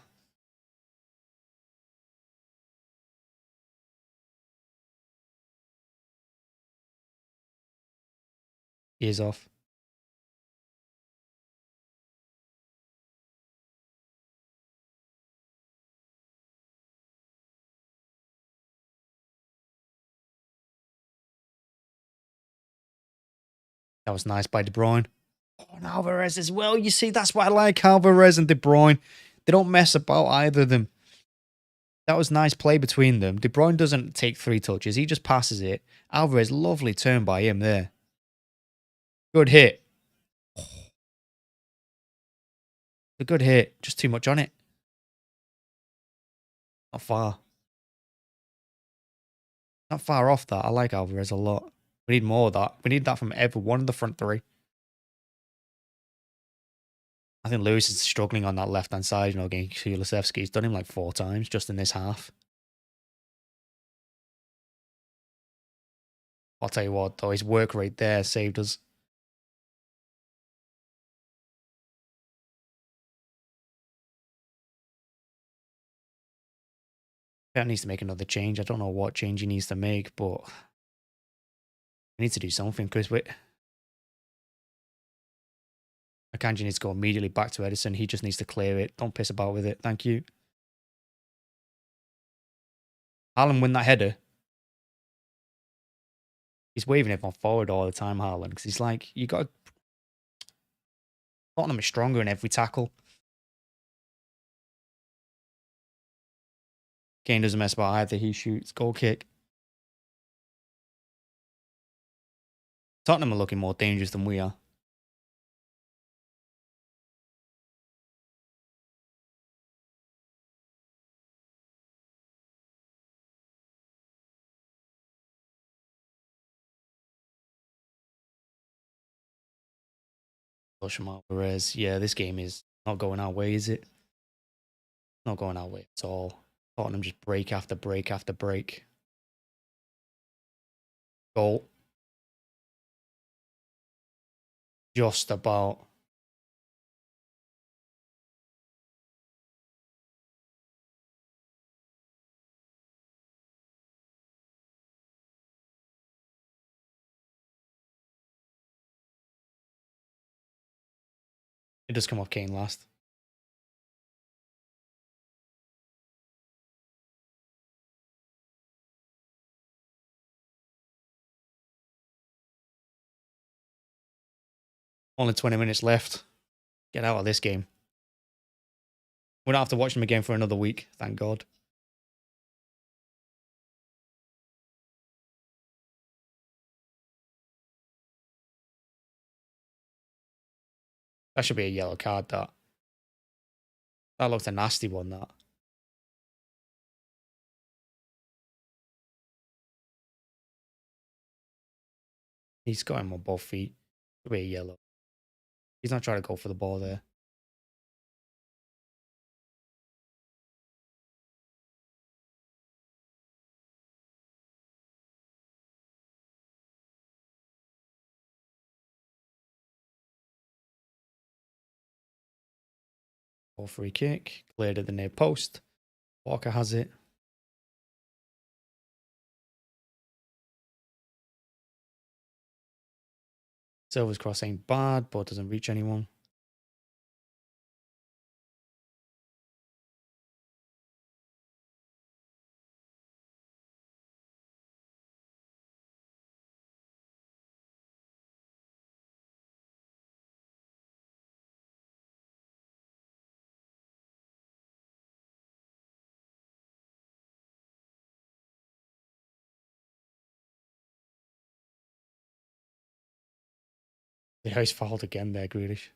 He is off. That was nice by De Bruyne. Oh, and Alvarez as well. You see, that's why I like Alvarez and De Bruyne. They don't mess about either of them. That was nice play between them. De Bruyne doesn't take 3 touches. He just passes it. Alvarez, lovely turn by him there. Good hit. A good hit. Just too much on it. Not far. Not far off that. I like Alvarez a lot. We need more of that. We need that from every one of the front 3. I think Lloris is struggling on that left-hand side, you know, against Kulusevski. He's done him like 4 times just in this half. I'll tell you what, though, his work rate there saved us. Pep needs to make another change. I don't know what change he needs to make, but we need to do something because Akanj needs to go immediately back to Ederson. He just needs to clear it. Don't piss about with it. Thank you. Haaland win that header. He's waving everyone forward all the time, Haaland, because he's like, you got to... Tottenham is stronger in every tackle. Kane doesn't mess about either. He shoots. Goal kick. Tottenham are looking more dangerous than we are. Alvarez. Yeah, this game is not going our way, is it? Not going our way at all. Tottenham just break after break after break. Goal. Just about. It does come off Kane last. Only 20 minutes left. Get out of this game. We don't have to watch them again for another week, thank God. That should be a yellow card, that. That looks a nasty one, that. He's got him on both feet. Should be a yellow. He's not trying to go for the ball there. Ball free kick. Cleared at the near post. Walker has it. Silva's cross ain't bad, but doesn't reach anyone. Yeah, he's fouled again there, Grealish.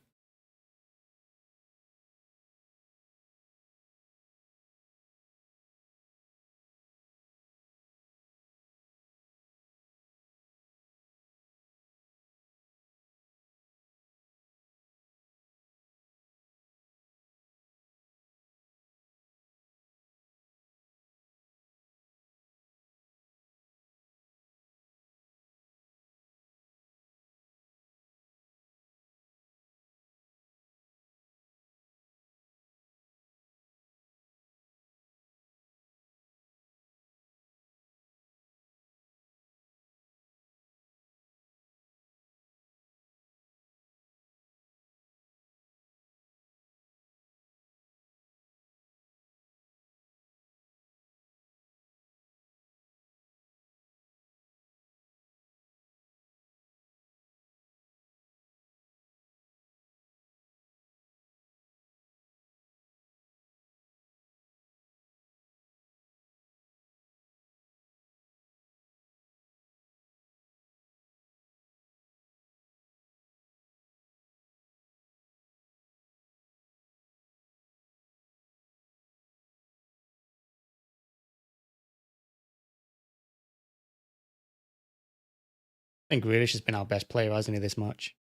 I think Grealish has been our best player, hasn't he, this match?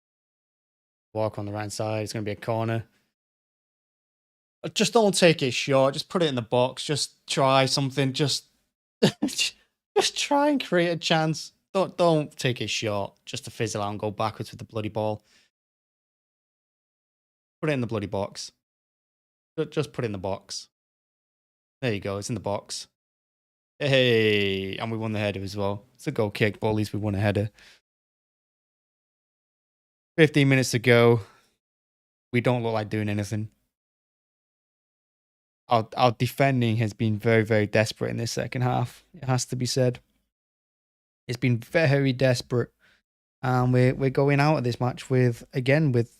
Walk on the right side. It's going to be a corner. Just don't take it short. Just put it in the box. Just try something. Just try and create a chance. Don't take it short just to fizzle out and go backwards with the bloody ball. Put it in the bloody box. Just put it in the box. There you go. It's in the box. Hey, and we won the header as well. It's a goal kick, but at least we won a header. 15 minutes to go. We don't look like doing anything. Our defending has been very, very desperate in this second half. It has to be said. It's been very desperate. And we're going out of this match with a bit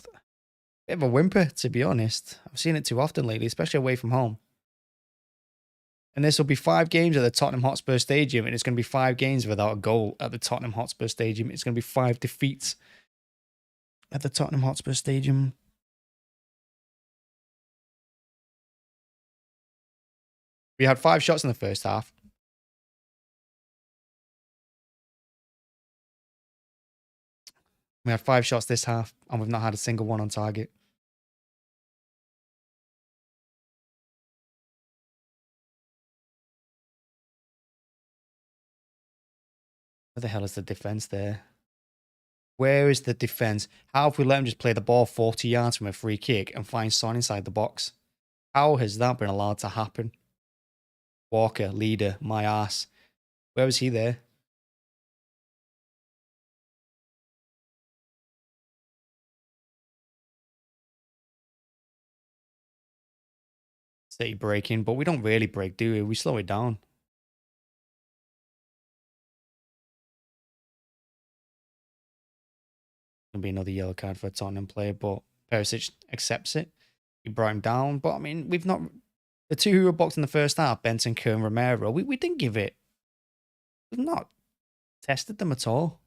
of a whimper, to be honest. I've seen it too often lately, especially away from home. And this will be 5 games at the Tottenham Hotspur Stadium, and it's going to be 5 games without a goal at the Tottenham Hotspur Stadium. It's going to be 5 defeats at the Tottenham Hotspur Stadium. We had 5 shots in the first half. We had 5 shots this half, and we've not had a single one on target. Where the hell is the defense there? Where is the defense? How have we let him just play the ball 40 yards from a free kick and find Son inside the box? How has that been allowed to happen? Walker, leader, my ass. Where was he there? City breaking, but we don't really break, do we? We slow it down. Gonna be another yellow card for a Tottenham player, but Perisic accepts it. We brought him down. But I mean, we've not. The two who were boxed in the first half, Bentancur and Romero, we didn't give it. We've not tested them at all.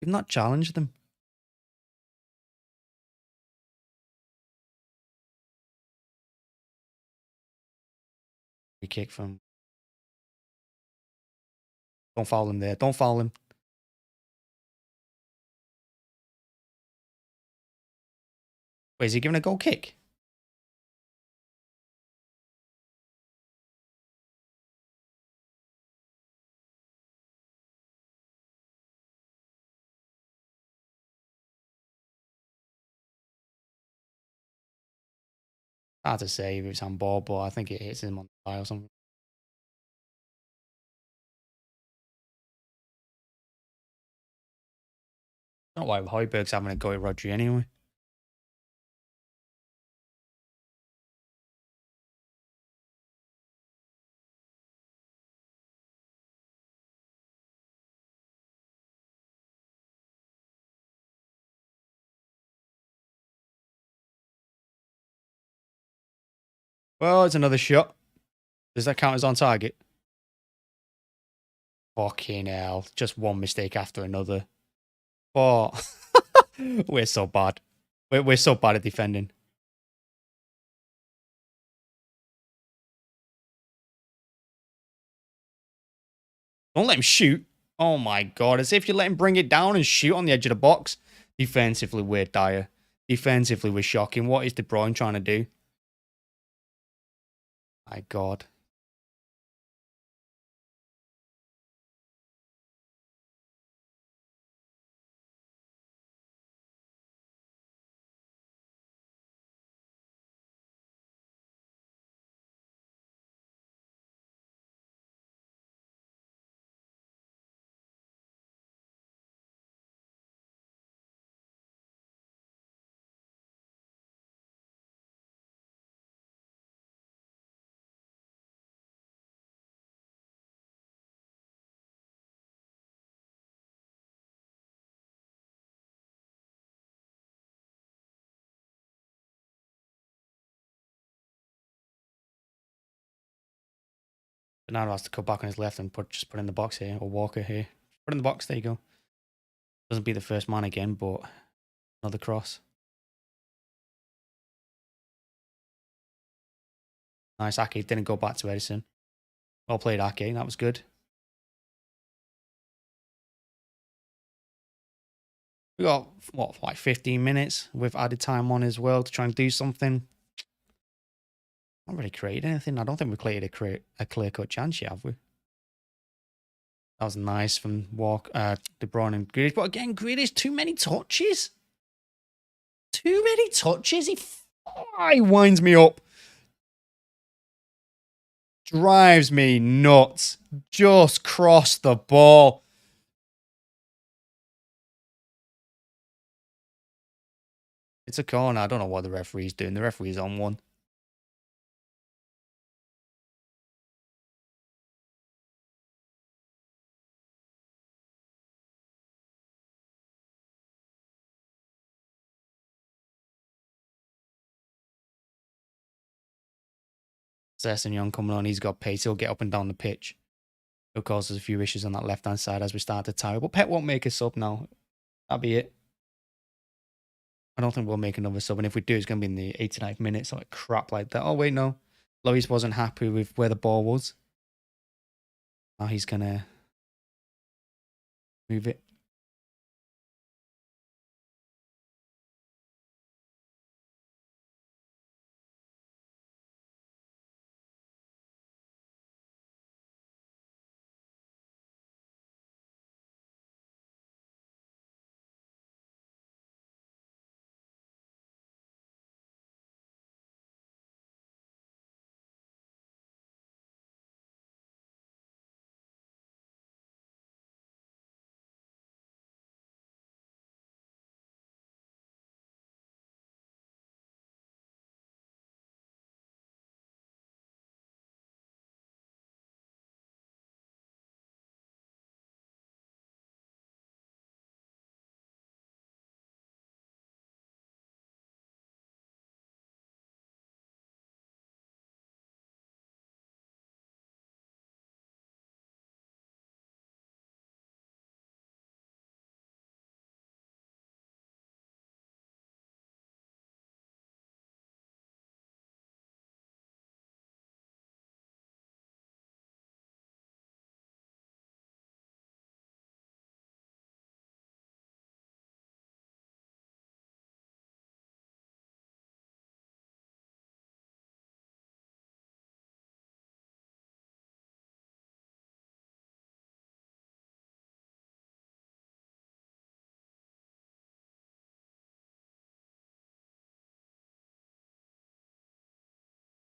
We've not challenged them. Free kick from. Don't foul him there. Don't foul him. Wait, is he giving a goal kick? Hard to say if it's handball, but I think it hits him on the thigh or something. Not why Hojbjerg's having a go at Rodri anyway. Well, it's another shot. Does that count as on target? Fucking hell. Just one mistake after another. Oh, we're so bad. We're so bad at defending. Don't let him shoot. Oh my god. As if you let him bring it down and shoot on the edge of the box. Defensively, we're dire. Defensively, we're shocking. What is De Bruyne trying to do? My god. Bernardo has to cut back on his left and just put in the box here. Or Walker here. Put in the box. There you go. Doesn't be the first man again, but another cross. Nice, Ake. Didn't go back to Ederson. Well played, Ake. That was good. We got, what, like 15 minutes with added time on as well to try and do something. Not really created anything. I don't think we created a clear-cut chance yet, have we? That was nice from De Bruyne and Grealish. But again, Grealish, too many touches. Too many touches. He winds me up. Drives me nuts. Just cross the ball. It's a corner. I don't know what the referee's doing. The referee's on one. Young coming on. He's got pace. He'll get up and down the pitch. He'll cause us a few issues on that left-hand side as we start to tire. But Pep won't make a sub now. That'll be it. I don't think we'll make another sub. And if we do, it's going to be in the 89th minute. So like crap like that. Oh, wait, no. Lloris wasn't happy with where the ball was. Now he's going to move it.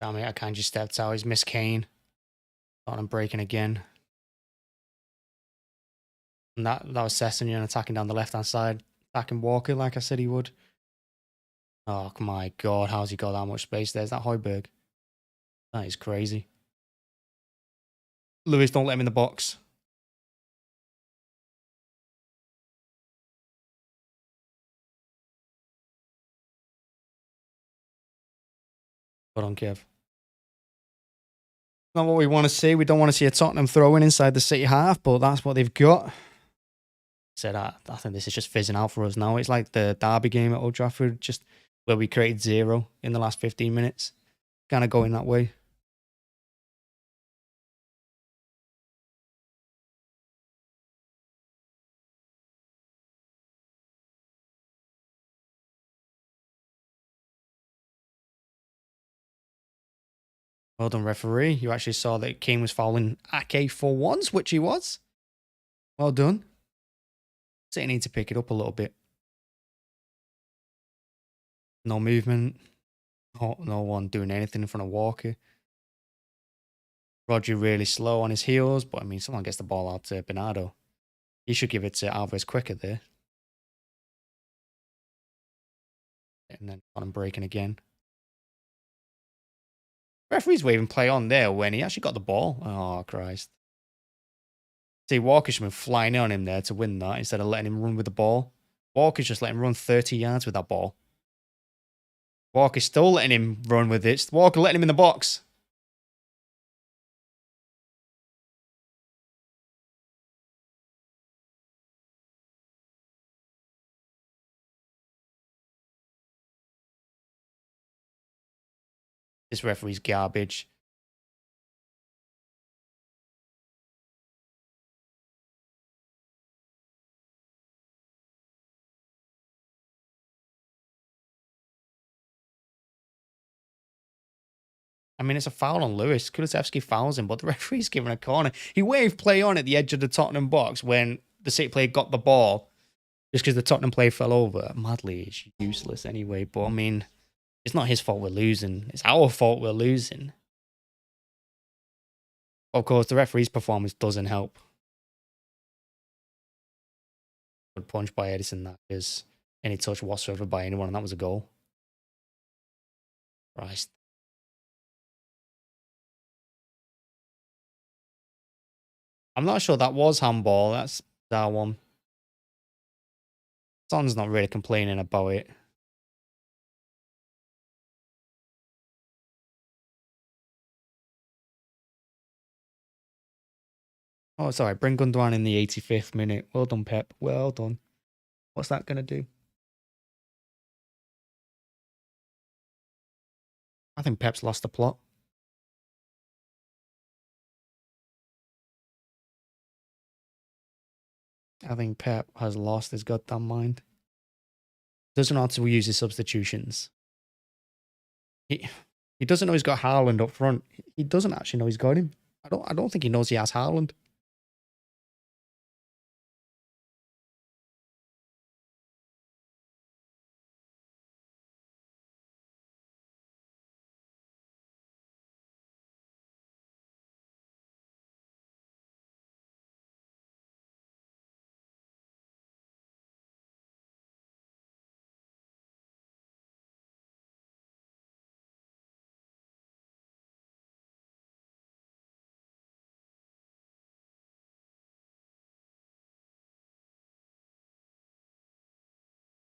Damn it, Akanj stepped out. He's missed Kane. Tottenham breaking again. And that was Sessegnon attacking down the left-hand side. Attacking Walker like I said he would. Oh my god, how's he got that much space there? Is that Hojbjerg? That is crazy. Lewis, don't let him in the box. Hold on, Kev. Not what we want to see. We don't want to see a Tottenham throw-in inside the City half, but that's what they've got. Said I think this is just fizzing out for us now. It's like the Derby game at Old Trafford, just where we created 0 in the last 15 minutes. Kind of going that way. Well done, referee. You actually saw that Kane was fouling Ake for once, which he was. Well done. City need to pick it up a little bit. No movement. No one doing anything in front of Walker. Rodri really slow on his heels, but I mean, someone gets the ball out to Bernardo. He should give it to Alvarez quicker there. And then on him breaking again. Referee's waving play on there when he actually got the ball. Oh, Christ. See, Walker should have been flying on him there to win that instead of letting him run with the ball. Walker's just letting him run 30 yards with that ball. Walker's still letting him run with it. Walker letting him in the box. This referee's garbage. I mean, it's a foul on Lewis. Kulusevski fouls him, but the referee's giving a corner. He waved play on at the edge of the Tottenham box when the City player got the ball. Just because the Tottenham player fell over. Madly, it's useless anyway. But, I mean, it's not his fault we're losing. It's our fault we're losing. Of course, the referee's performance doesn't help. Good punch by Ederson, that is any touch whatsoever by anyone, and that was a goal. Christ. I'm not sure that was handball. That's that one. Son's not really complaining about it. Oh, sorry. Bring Gundogan in the 85th minute. Well done, Pep. Well done. What's that going to do? I think Pep's lost the plot. I think Pep has lost his goddamn mind. Doesn't know how to use his substitutions. He doesn't know he's got Haaland up front. He doesn't actually know he's got him. I don't think he knows he has Haaland.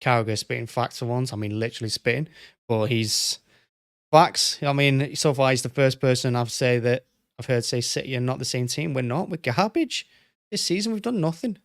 Carragher spitting facts for once. I mean, literally spitting. But he's facts. I mean, so far he's the first person I've heard say City are not the same team. We're not. We're garbage. This season we've done nothing.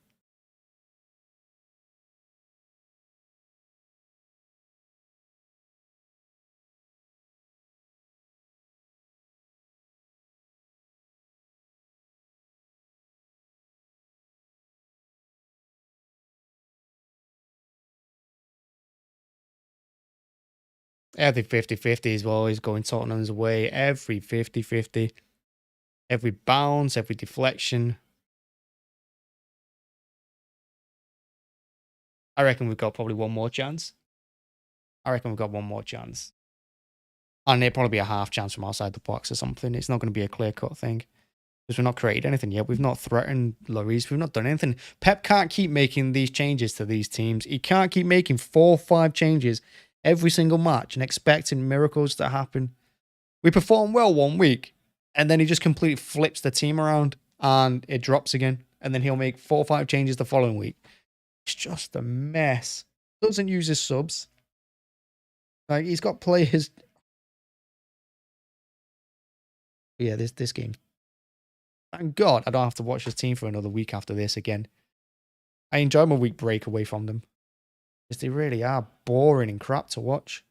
Every 50-50 as well is going Tottenham's way. Every 50-50. Every bounce, every deflection. I reckon we've got probably one more chance. And it'd probably be a half chance from outside the box or something. It's not going to be a clear-cut thing. Because we've not created anything yet. We've not threatened Lloris. We've not done anything. Pep can't keep making these changes to these teams. He can't keep making 4 or 5 changes every single match and expecting miracles to happen. We perform well one week, and then he just completely flips the team around, and it drops again. And then he'll make 4 or 5 changes the following week. It's just a mess. Doesn't use his subs. Like, he's got players. Yeah, this game. Thank God I don't have to watch this team for another week after this again. I enjoy my week break away from them. Because they really are boring and crap to watch.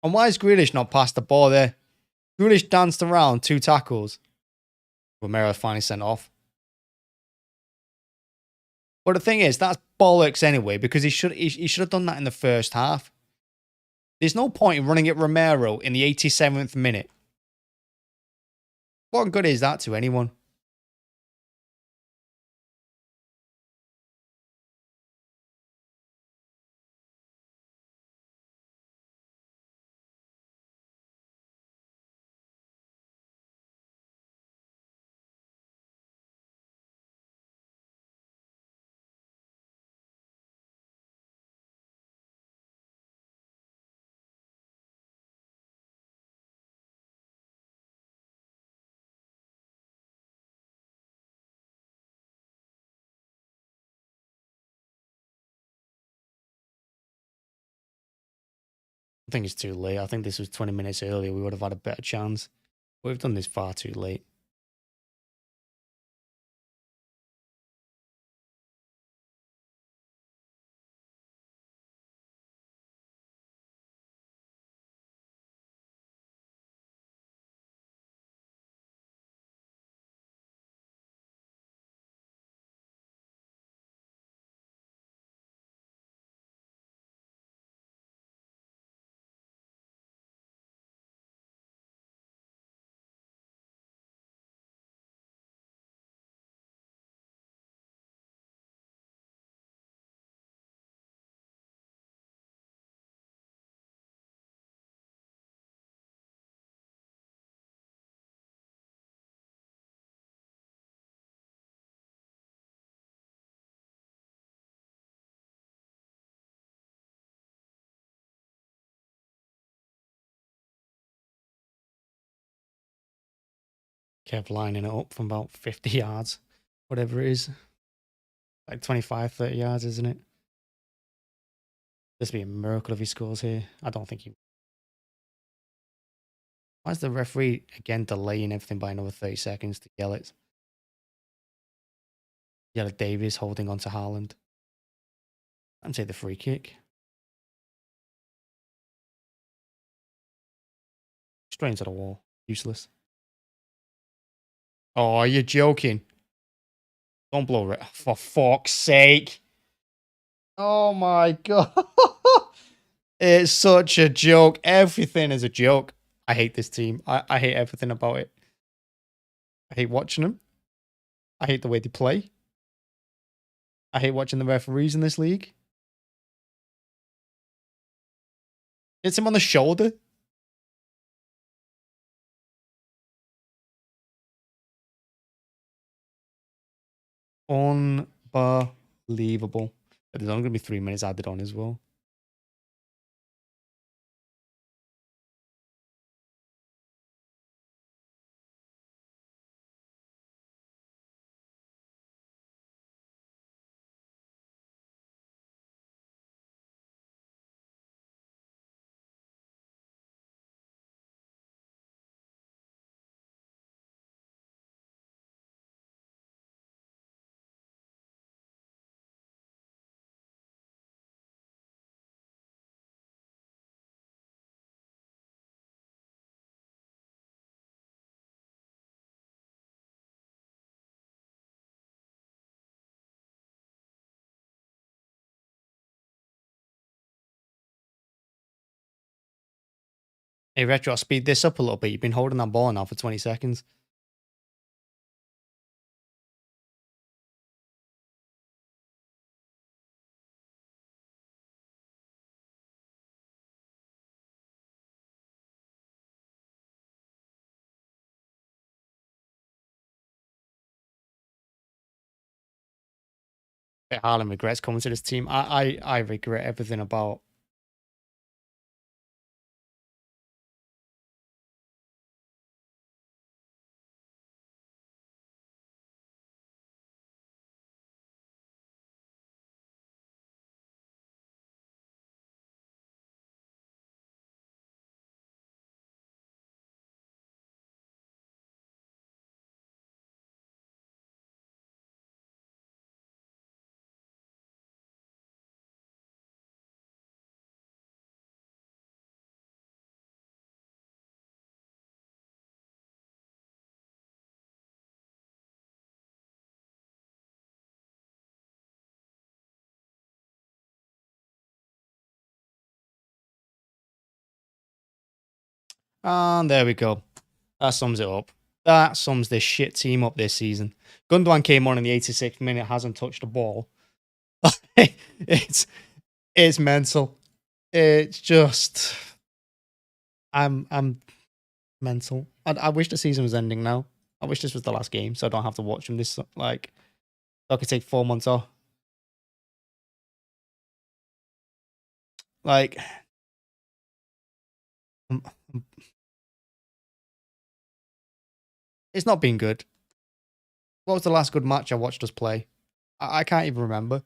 And why is Grealish not past the ball there? Grealish danced around 2 tackles. Romero finally sent off. But the thing is, that's bollocks anyway, because he should have done that in the first half. There's no point in running at Romero in the 87th minute. What good is that to anyone? I think it's too late. I think this was 20 minutes earlier. We would have had a better chance. We've done this far too late. Kept lining it up from about 50 yards. Whatever it is. Like 25, 30 yards, isn't it? This would be a miracle if he scores here. I don't think he... Why is the referee, again, delaying everything by another 30 seconds to yell it? Yell at Davies holding on to Haaland. And take the free kick. Straight into the wall. Useless. Oh, you're joking. Don't blow it. For fuck's sake. Oh my God. It's such a joke. Everything is a joke. I hate this team. I hate everything about it. I hate watching them. I hate the way they play. I hate watching the referees in this league. Hits him on the shoulder. Unbelievable. There's only going to be 3 minutes added on as well. Hey, Retro, I'll speed this up a little bit. You've been holding that ball now for 20 seconds. that Haaland regrets coming to this team. I regret everything about. And there we go. That sums it up. That sums this shit team up this season. Gundogan came on in the 86th minute, hasn't touched the ball. it's mental. It's just I'm mental. I wish the season was ending now. I wish this was the last game, so I don't have to watch them this like I could take 4 months off. Like it's not been good. What was the last good match I watched us play? I can't even remember.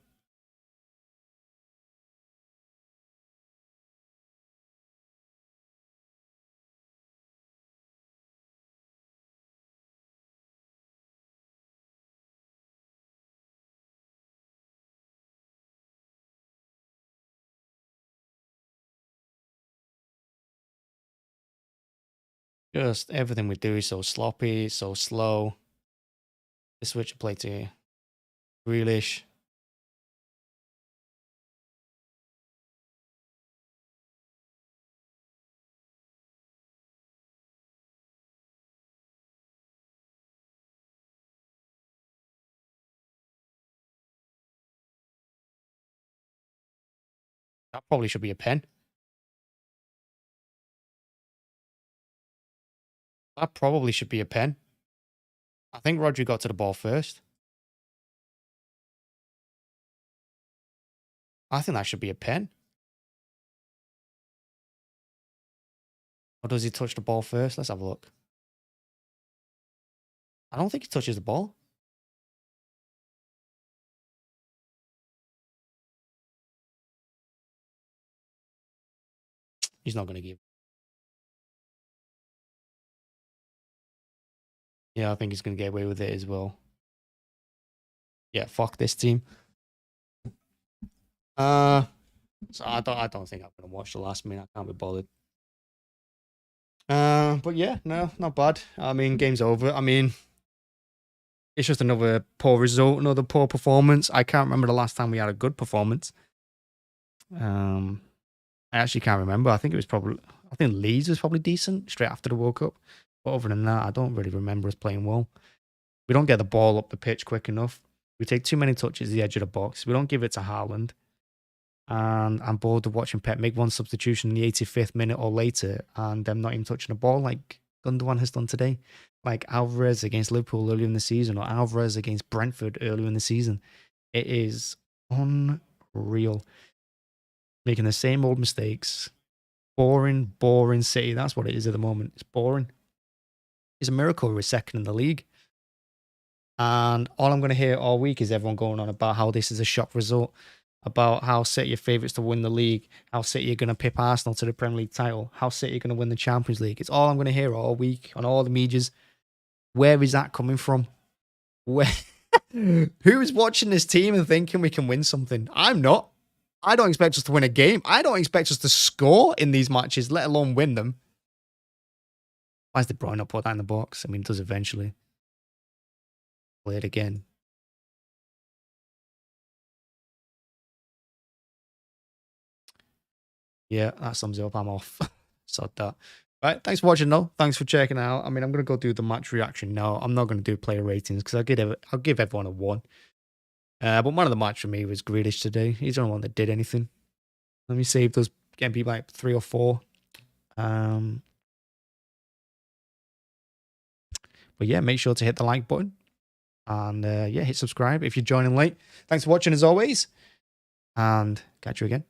Just everything we do is so sloppy, so slow. The switch of play to Grealish. That probably should be a pen. That probably should be a pen. I think Rodri got to the ball first. I think that should be a pen. Or does he touch the ball first? Let's have a look. I don't think he touches the ball. He's not going to give. Yeah, I think he's going to get away with it as well. Yeah, fuck this team. So I don't think I'm going to watch the last minute. I can't be bothered. But yeah, no, not bad. I mean, game's over. I mean, it's just another poor result, another poor performance. I can't remember the last time we had a good performance. I actually can't remember. I think Leeds was probably decent straight after the World Cup. But other than that, I don't really remember us playing well. We don't get the ball up the pitch quick enough. We take too many touches at the edge of the box. We don't give it to Haaland. And I'm bored of watching Pep make one substitution in the 85th minute or later and them not even touching the ball like Gundogan has done today. Like Alvarez against Liverpool earlier in the season or Alvarez against Brentford earlier in the season. It is unreal. Making the same old mistakes. Boring City. That's what it is at the moment. It's boring. It's a miracle we're second in the league. And all I'm going to hear all week is everyone going on about how this is a shock result, about how City are favourites to win the league, how City are going to pip Arsenal to the Premier League title, how City are going to win the Champions League. It's all I'm going to hear all week on all the medias. Where is that coming from? Where? Who is watching this team and thinking we can win something? I'm not. I don't expect us to win a game. I don't expect us to score in these matches, let alone win them. Why is De Bruyne not put that in the box? I mean, it does eventually. Play it again. Yeah, that sums it up. I'm off. Sod that. Right, thanks for watching though. Thanks for checking out. I mean, I'm going to go do the match reaction now. I'm not going to do player ratings because I'll give everyone a 1. But man of the match for me was Grealish today. He's the only one that did anything. Let me see if those getting people like 3 or 4. But yeah, make sure to hit the like button. And yeah, hit subscribe if you're joining late. Thanks for watching as always. And catch you again.